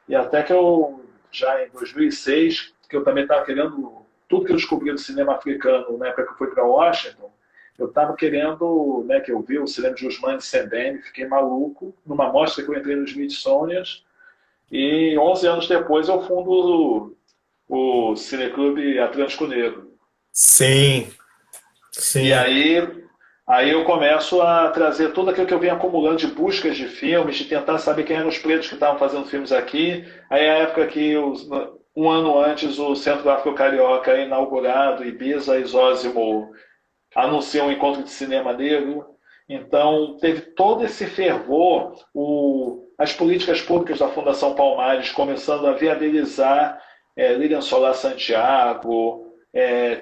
E até que eu, já em 2006, que eu também estava querendo, tudo que eu descobri do cinema africano na época que eu fui para Washington, eu estava querendo, né, que eu vi o cinema de Usman de Sembene, fiquei maluco, numa mostra que eu entrei no Smithsonian, e 11 anos depois eu fundo o Cineclube Atlântico Negro. Sim, E sim. aí eu começo a trazer tudo aquilo que eu venho acumulando de buscas de filmes, de tentar saber quem eram os pretos que estavam fazendo filmes aqui. Aí é a época que, um ano antes, o Centro Afro-Carioca é inaugurado, Ibiza e Zósimo anunciam um encontro de cinema negro. Então, teve todo esse fervor, as políticas públicas da Fundação Palmares começando a viabilizar Lilian Solar Santiago,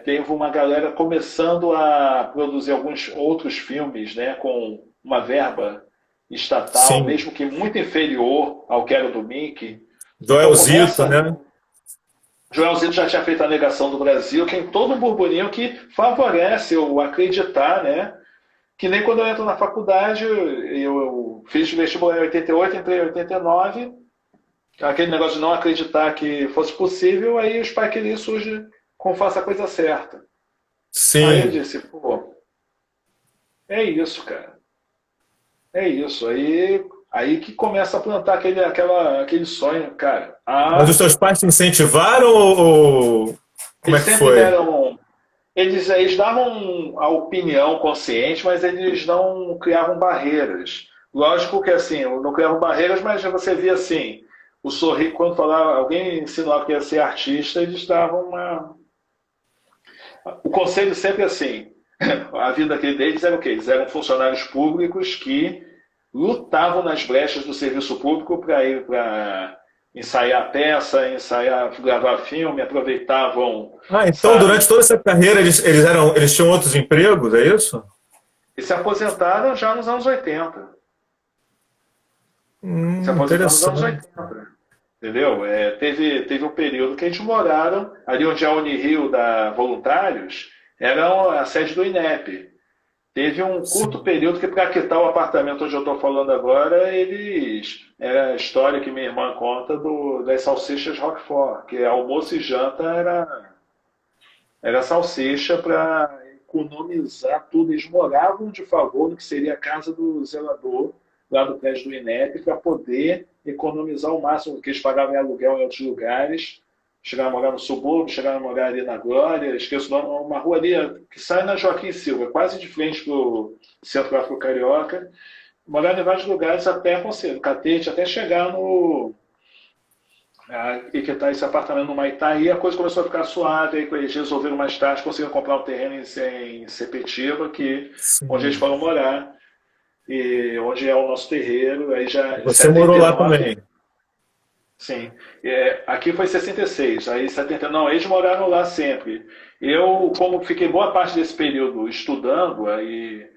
teve uma galera começando a produzir alguns outros filmes, né, com uma verba estatal, Sim. mesmo que muito inferior ao que era do Mickey. Então Joelzito, começa né? Joelzito já tinha feito a negação do Brasil, que tem todo um burburinho que favorece o acreditar, né? Que nem quando eu entro na faculdade, eu fiz vestibular em 88, entrei em 89, aquele negócio de não acreditar que fosse possível, aí os pais queriam surge com faça a coisa certa. Aí eu Sim. disse, pô, é isso, cara. É isso. Aí que começa a plantar aquele sonho, cara. Mas os Ah, seus pais te incentivaram ou como eles é que sempre foi? deram. Eles davam a opinião consciente, mas eles não criavam barreiras. Lógico que assim, não criavam barreiras, mas você via assim, o sorriso, quando falava, alguém insinuava que ia ser artista, eles davam uma. O conselho sempre assim, a vida aqui deles era o quê? Eles eram funcionários públicos que lutavam nas brechas do serviço público para ir para ensaiar peça, ensaiar, gravar filme, aproveitavam, Ah, então sabe? durante toda essa carreira eles tinham outros empregos, é isso? E se aposentaram já nos anos 80. Se aposentaram nos anos Interessante. 80. Entendeu? Teve um período que eles moraram ali onde é a Unirio da Voluntários, era a sede do INEP. Teve um curto Sim. período que, para quitar o apartamento onde eu estou falando agora, era a história que minha irmã conta das salsichas Roquefort, que almoço e janta era salsicha para economizar tudo. Eles moravam de favor no que seria a casa do zelador, lá do prédio do INEP, para poder economizar o máximo que eles pagavam em aluguel em outros lugares. Chegaram a morar no subúrbio, chegaram a morar ali na Glória, esqueço o nome, uma rua ali que sai na Joaquim Silva, quase de frente para o Centro Afro-Carioca. Moraram em vários lugares até conseguir, no Catete, até chegar no, e que está esse apartamento no Maitá, e a coisa começou a ficar suave, aí eles resolveram mais tarde, conseguiram comprar um terreno em Sepetiba, onde eles Sim. foram morar, e onde é o nosso terreiro, aí já em Você morou lá 79, também. sim, aqui foi 66, aí 79, não, eles moraram lá sempre. Eu, como fiquei boa parte desse período estudando, aí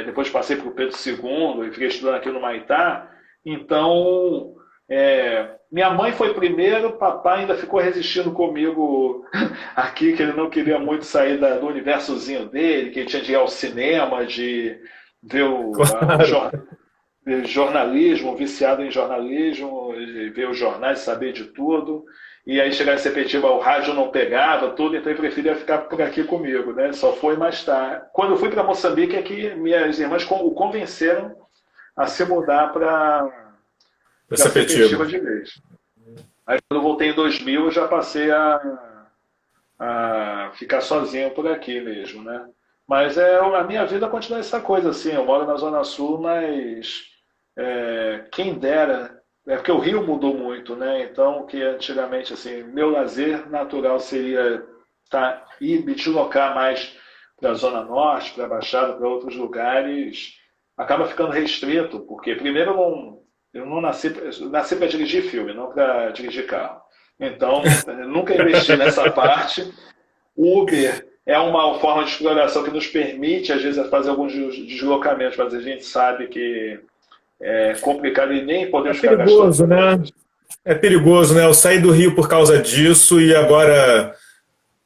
depois passei para o Pedro II e fiquei estudando aqui no Maitá, então minha mãe foi primeiro, papai ainda ficou resistindo comigo aqui, que ele não queria muito sair do universozinho dele, que ele tinha de ir ao cinema, de ver Claro. jornalismo, viciado em jornalismo, de ver os jornais, saber de tudo. E aí chegar em Sepetiba, o rádio não pegava, tudo, então ele preferia ficar por aqui comigo, né? Só foi mais tarde. Quando eu fui para Moçambique é que minhas irmãs o convenceram a se mudar para Perceptivo. Sepetiba de vez. Aí quando eu voltei em 2000, eu já passei a ficar sozinho por aqui mesmo, né? Mas a minha vida continua essa coisa assim. Eu moro na Zona Sul, mas quem dera. É porque o Rio mudou muito, né? Então, que antigamente, assim, meu lazer natural seria ir me deslocar mais para a Zona Norte, para a Baixada, para outros lugares, acaba ficando restrito, porque primeiro eu não nasci para dirigir filme, não para dirigir carro. Então, nunca investi nessa parte. O Uber é uma forma de exploração que nos permite, às vezes, fazer alguns deslocamentos, mas a gente sabe que é complicado e nem É podemos ficar gastando perigoso, com né? coisas. É perigoso, né? Eu saí do Rio por causa disso e agora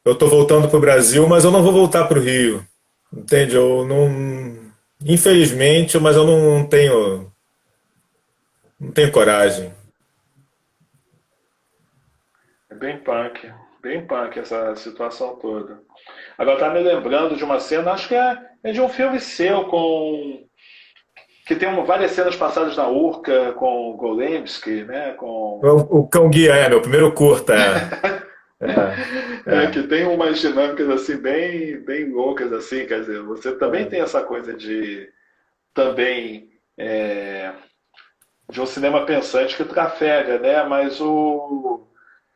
eu estou voltando para o Brasil, mas eu não vou voltar para o Rio. Entende? Eu não. Infelizmente, mas eu não tenho coragem. É bem punk essa situação toda. Agora tá me lembrando de uma cena, acho que é de um filme seu, que tem várias cenas passadas na Urca com o Golensky, né? O Cão Guia é meu primeiro curta. É. Que tem umas dinâmicas assim bem, bem loucas assim, quer dizer, você também tem essa coisa de também de um cinema pensante que trafega, né? Mas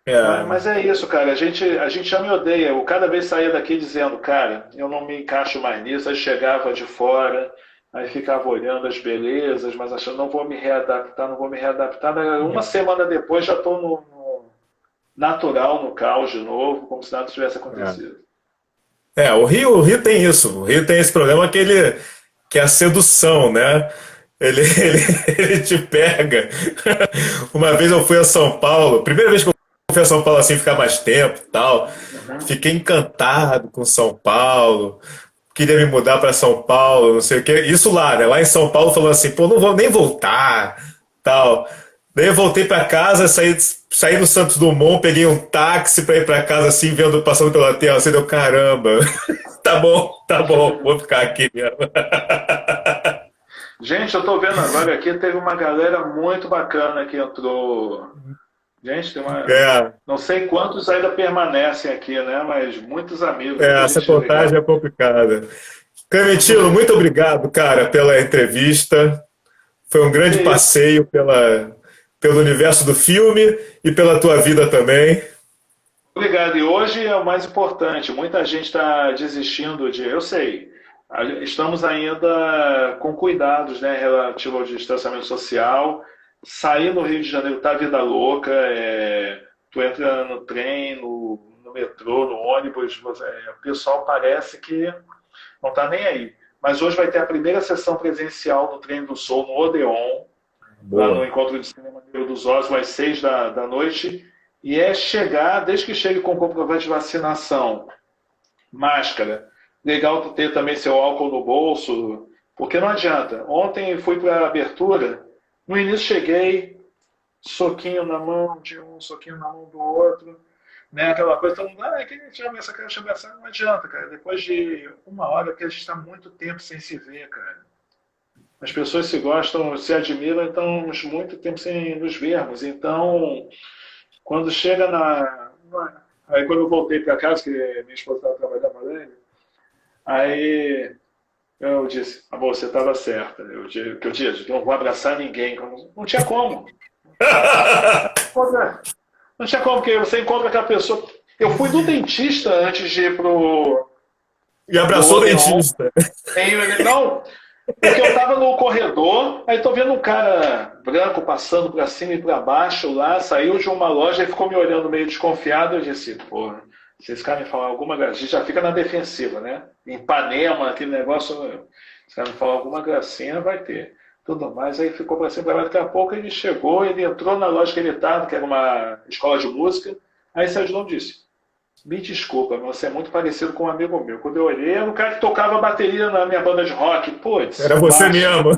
É. é isso, cara. A gente já me odeia. Eu cada vez saía daqui dizendo, cara, eu não me encaixo mais nisso. Aí chegava de fora, aí ficava olhando as belezas, mas achando, não vou me readaptar, não vou me readaptar. Uma semana depois já estou no natural, no caos de novo, como se nada tivesse É. acontecido. O Rio tem isso. O Rio tem esse problema que é a sedução, né? Ele te pega. Uma vez eu fui a São Paulo, primeira vez que eu fui a São Paulo assim ficar mais tempo e tal. Uhum. Fiquei encantado com São Paulo. Queria me mudar para São Paulo, não sei o quê. Isso lá, né? Lá em São Paulo falando assim, pô, não vou nem voltar, tal. Daí eu voltei para casa, saí no Santos Dumont, peguei um táxi para ir para casa assim, vendo passando pela tela, assim, deu caramba. Tá bom, vou ficar aqui mesmo. Gente, eu tô vendo agora aqui, teve uma galera muito bacana que entrou. Gente, tem uma. É, Não sei quantos ainda permanecem aqui, né? Mas muitos amigos, muita essa gente contagem é legal. complicada. Clementino, muito obrigado, cara, pela entrevista. Foi um Que grande isso? passeio pelo universo do filme e pela tua vida também. Obrigado. E hoje é o mais importante. Muita gente está desistindo de. Eu sei. Estamos ainda com cuidados, né, relativo ao distanciamento social. Sair no Rio de Janeiro tá vida louca. Tu entra no trem, no metrô, no ônibus, o pessoal parece que não está nem aí. Mas hoje vai ter a primeira sessão presencial no Trem do Sul, no Odeon, lá no Boa. Encontro de Cinema Negro dos Osmos, às 6 da noite. E é chegar, desde que chegue com comprovante de vacinação, máscara. Legal tu ter também seu álcool no bolso, porque não adianta. Ontem fui para a abertura, no início cheguei, soquinho na mão de um, soquinho na mão do outro, né? Aquela coisa, todo mundo, que a gente chama essa cara, chama essa, não adianta, cara. Depois de uma hora, porque a gente está muito tempo sem se ver, cara. As pessoas se gostam, se admiram, então estamos muito tempo sem nos vermos. Então, quando chega aí quando eu voltei para casa, que minha esposa estava trabalhando ali, aí eu disse, amor, você estava certa. Que eu disse, não vou abraçar ninguém. Não tinha como. Não tinha como, porque você encontra aquela pessoa. Eu fui do dentista antes de ir E pro abraçou o Odeon. dentista. Não, porque eu tava no corredor, aí tô vendo um cara branco passando pra cima e pra baixo lá, saiu de uma loja e ficou me olhando meio desconfiado. Eu disse, pô, se esse cara me falar alguma gracinha, a gente já fica na defensiva, né? Em Ipanema, aquele negócio, se esse cara me falar alguma gracinha, vai ter. Tudo mais, aí ficou pra cima, pra baixo. Daqui a pouco ele chegou, ele entrou na loja que ele estava, que era uma escola de música, aí saiu de novo e disse, me desculpa, mas você é muito parecido com um amigo meu. Quando eu olhei, era o cara que tocava bateria na minha banda de rock. Putz, Era você massa. mesmo.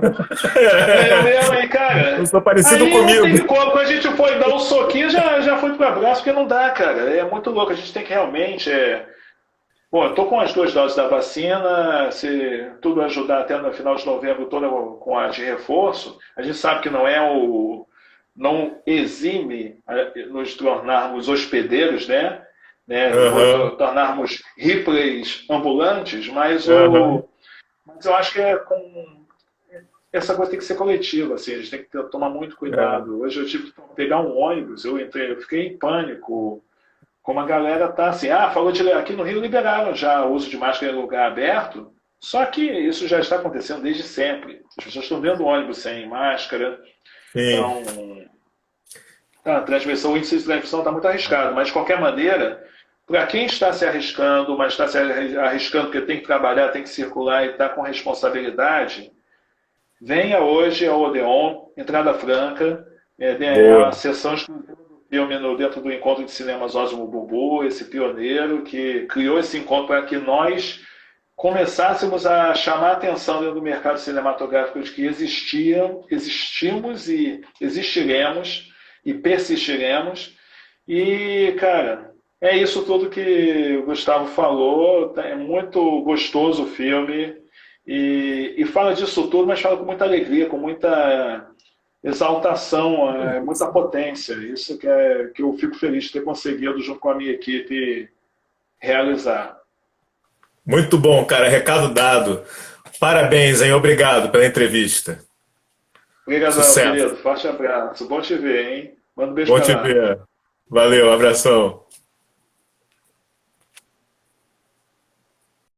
É eu mesmo aí, Eu cara. sou parecido Aí não comigo. teve como. Quando a gente foi dar um soquinho, já foi pro abraço, porque não dá, cara. É muito louco. A gente tem que realmente. Bom, eu tô com as 2 doses da vacina. Se tudo ajudar até no final de novembro, toda com a de reforço, a gente sabe que não é o. Não exime nos tornarmos hospedeiros, né, Aham, tornarmos Riplays ambulantes, aham. mas eu acho que essa coisa tem que ser coletiva, assim, a gente tem que tomar muito É. cuidado. Hoje eu tive que pegar um ônibus, eu fiquei em pânico, como a galera tá assim, falou aqui no Rio liberaram já o uso de máscara em lugar aberto, só que isso já está acontecendo desde sempre. As pessoas estão vendo o ônibus sem máscara, Sim. então a transmissão, o índice de transmissão está muito arriscado, mas de qualquer maneira, para quem está se arriscando, mas está se arriscando porque tem que trabalhar, tem que circular e está com responsabilidade, venha hoje ao Odeon, entrada franca, a Boa. sessão exclusiva do filme dentro do Encontro de Cinemas Osmo Bubu, esse pioneiro que criou esse encontro para que nós começássemos a chamar a atenção dentro do mercado cinematográfico de que existimos e existiremos e persistiremos. E, cara, é isso tudo que o Gustavo falou. É muito gostoso o filme. E fala disso tudo, mas fala com muita alegria, com muita exaltação, muita potência. Isso que eu fico feliz de ter conseguido, junto com a minha equipe, realizar. Muito bom, cara. Recado dado. Parabéns, hein? Obrigado pela entrevista. Obrigadão, Sucesso. querido. Forte abraço. Bom te ver, hein? Manda um beijo Bom pra te lá. ver. Valeu, abração.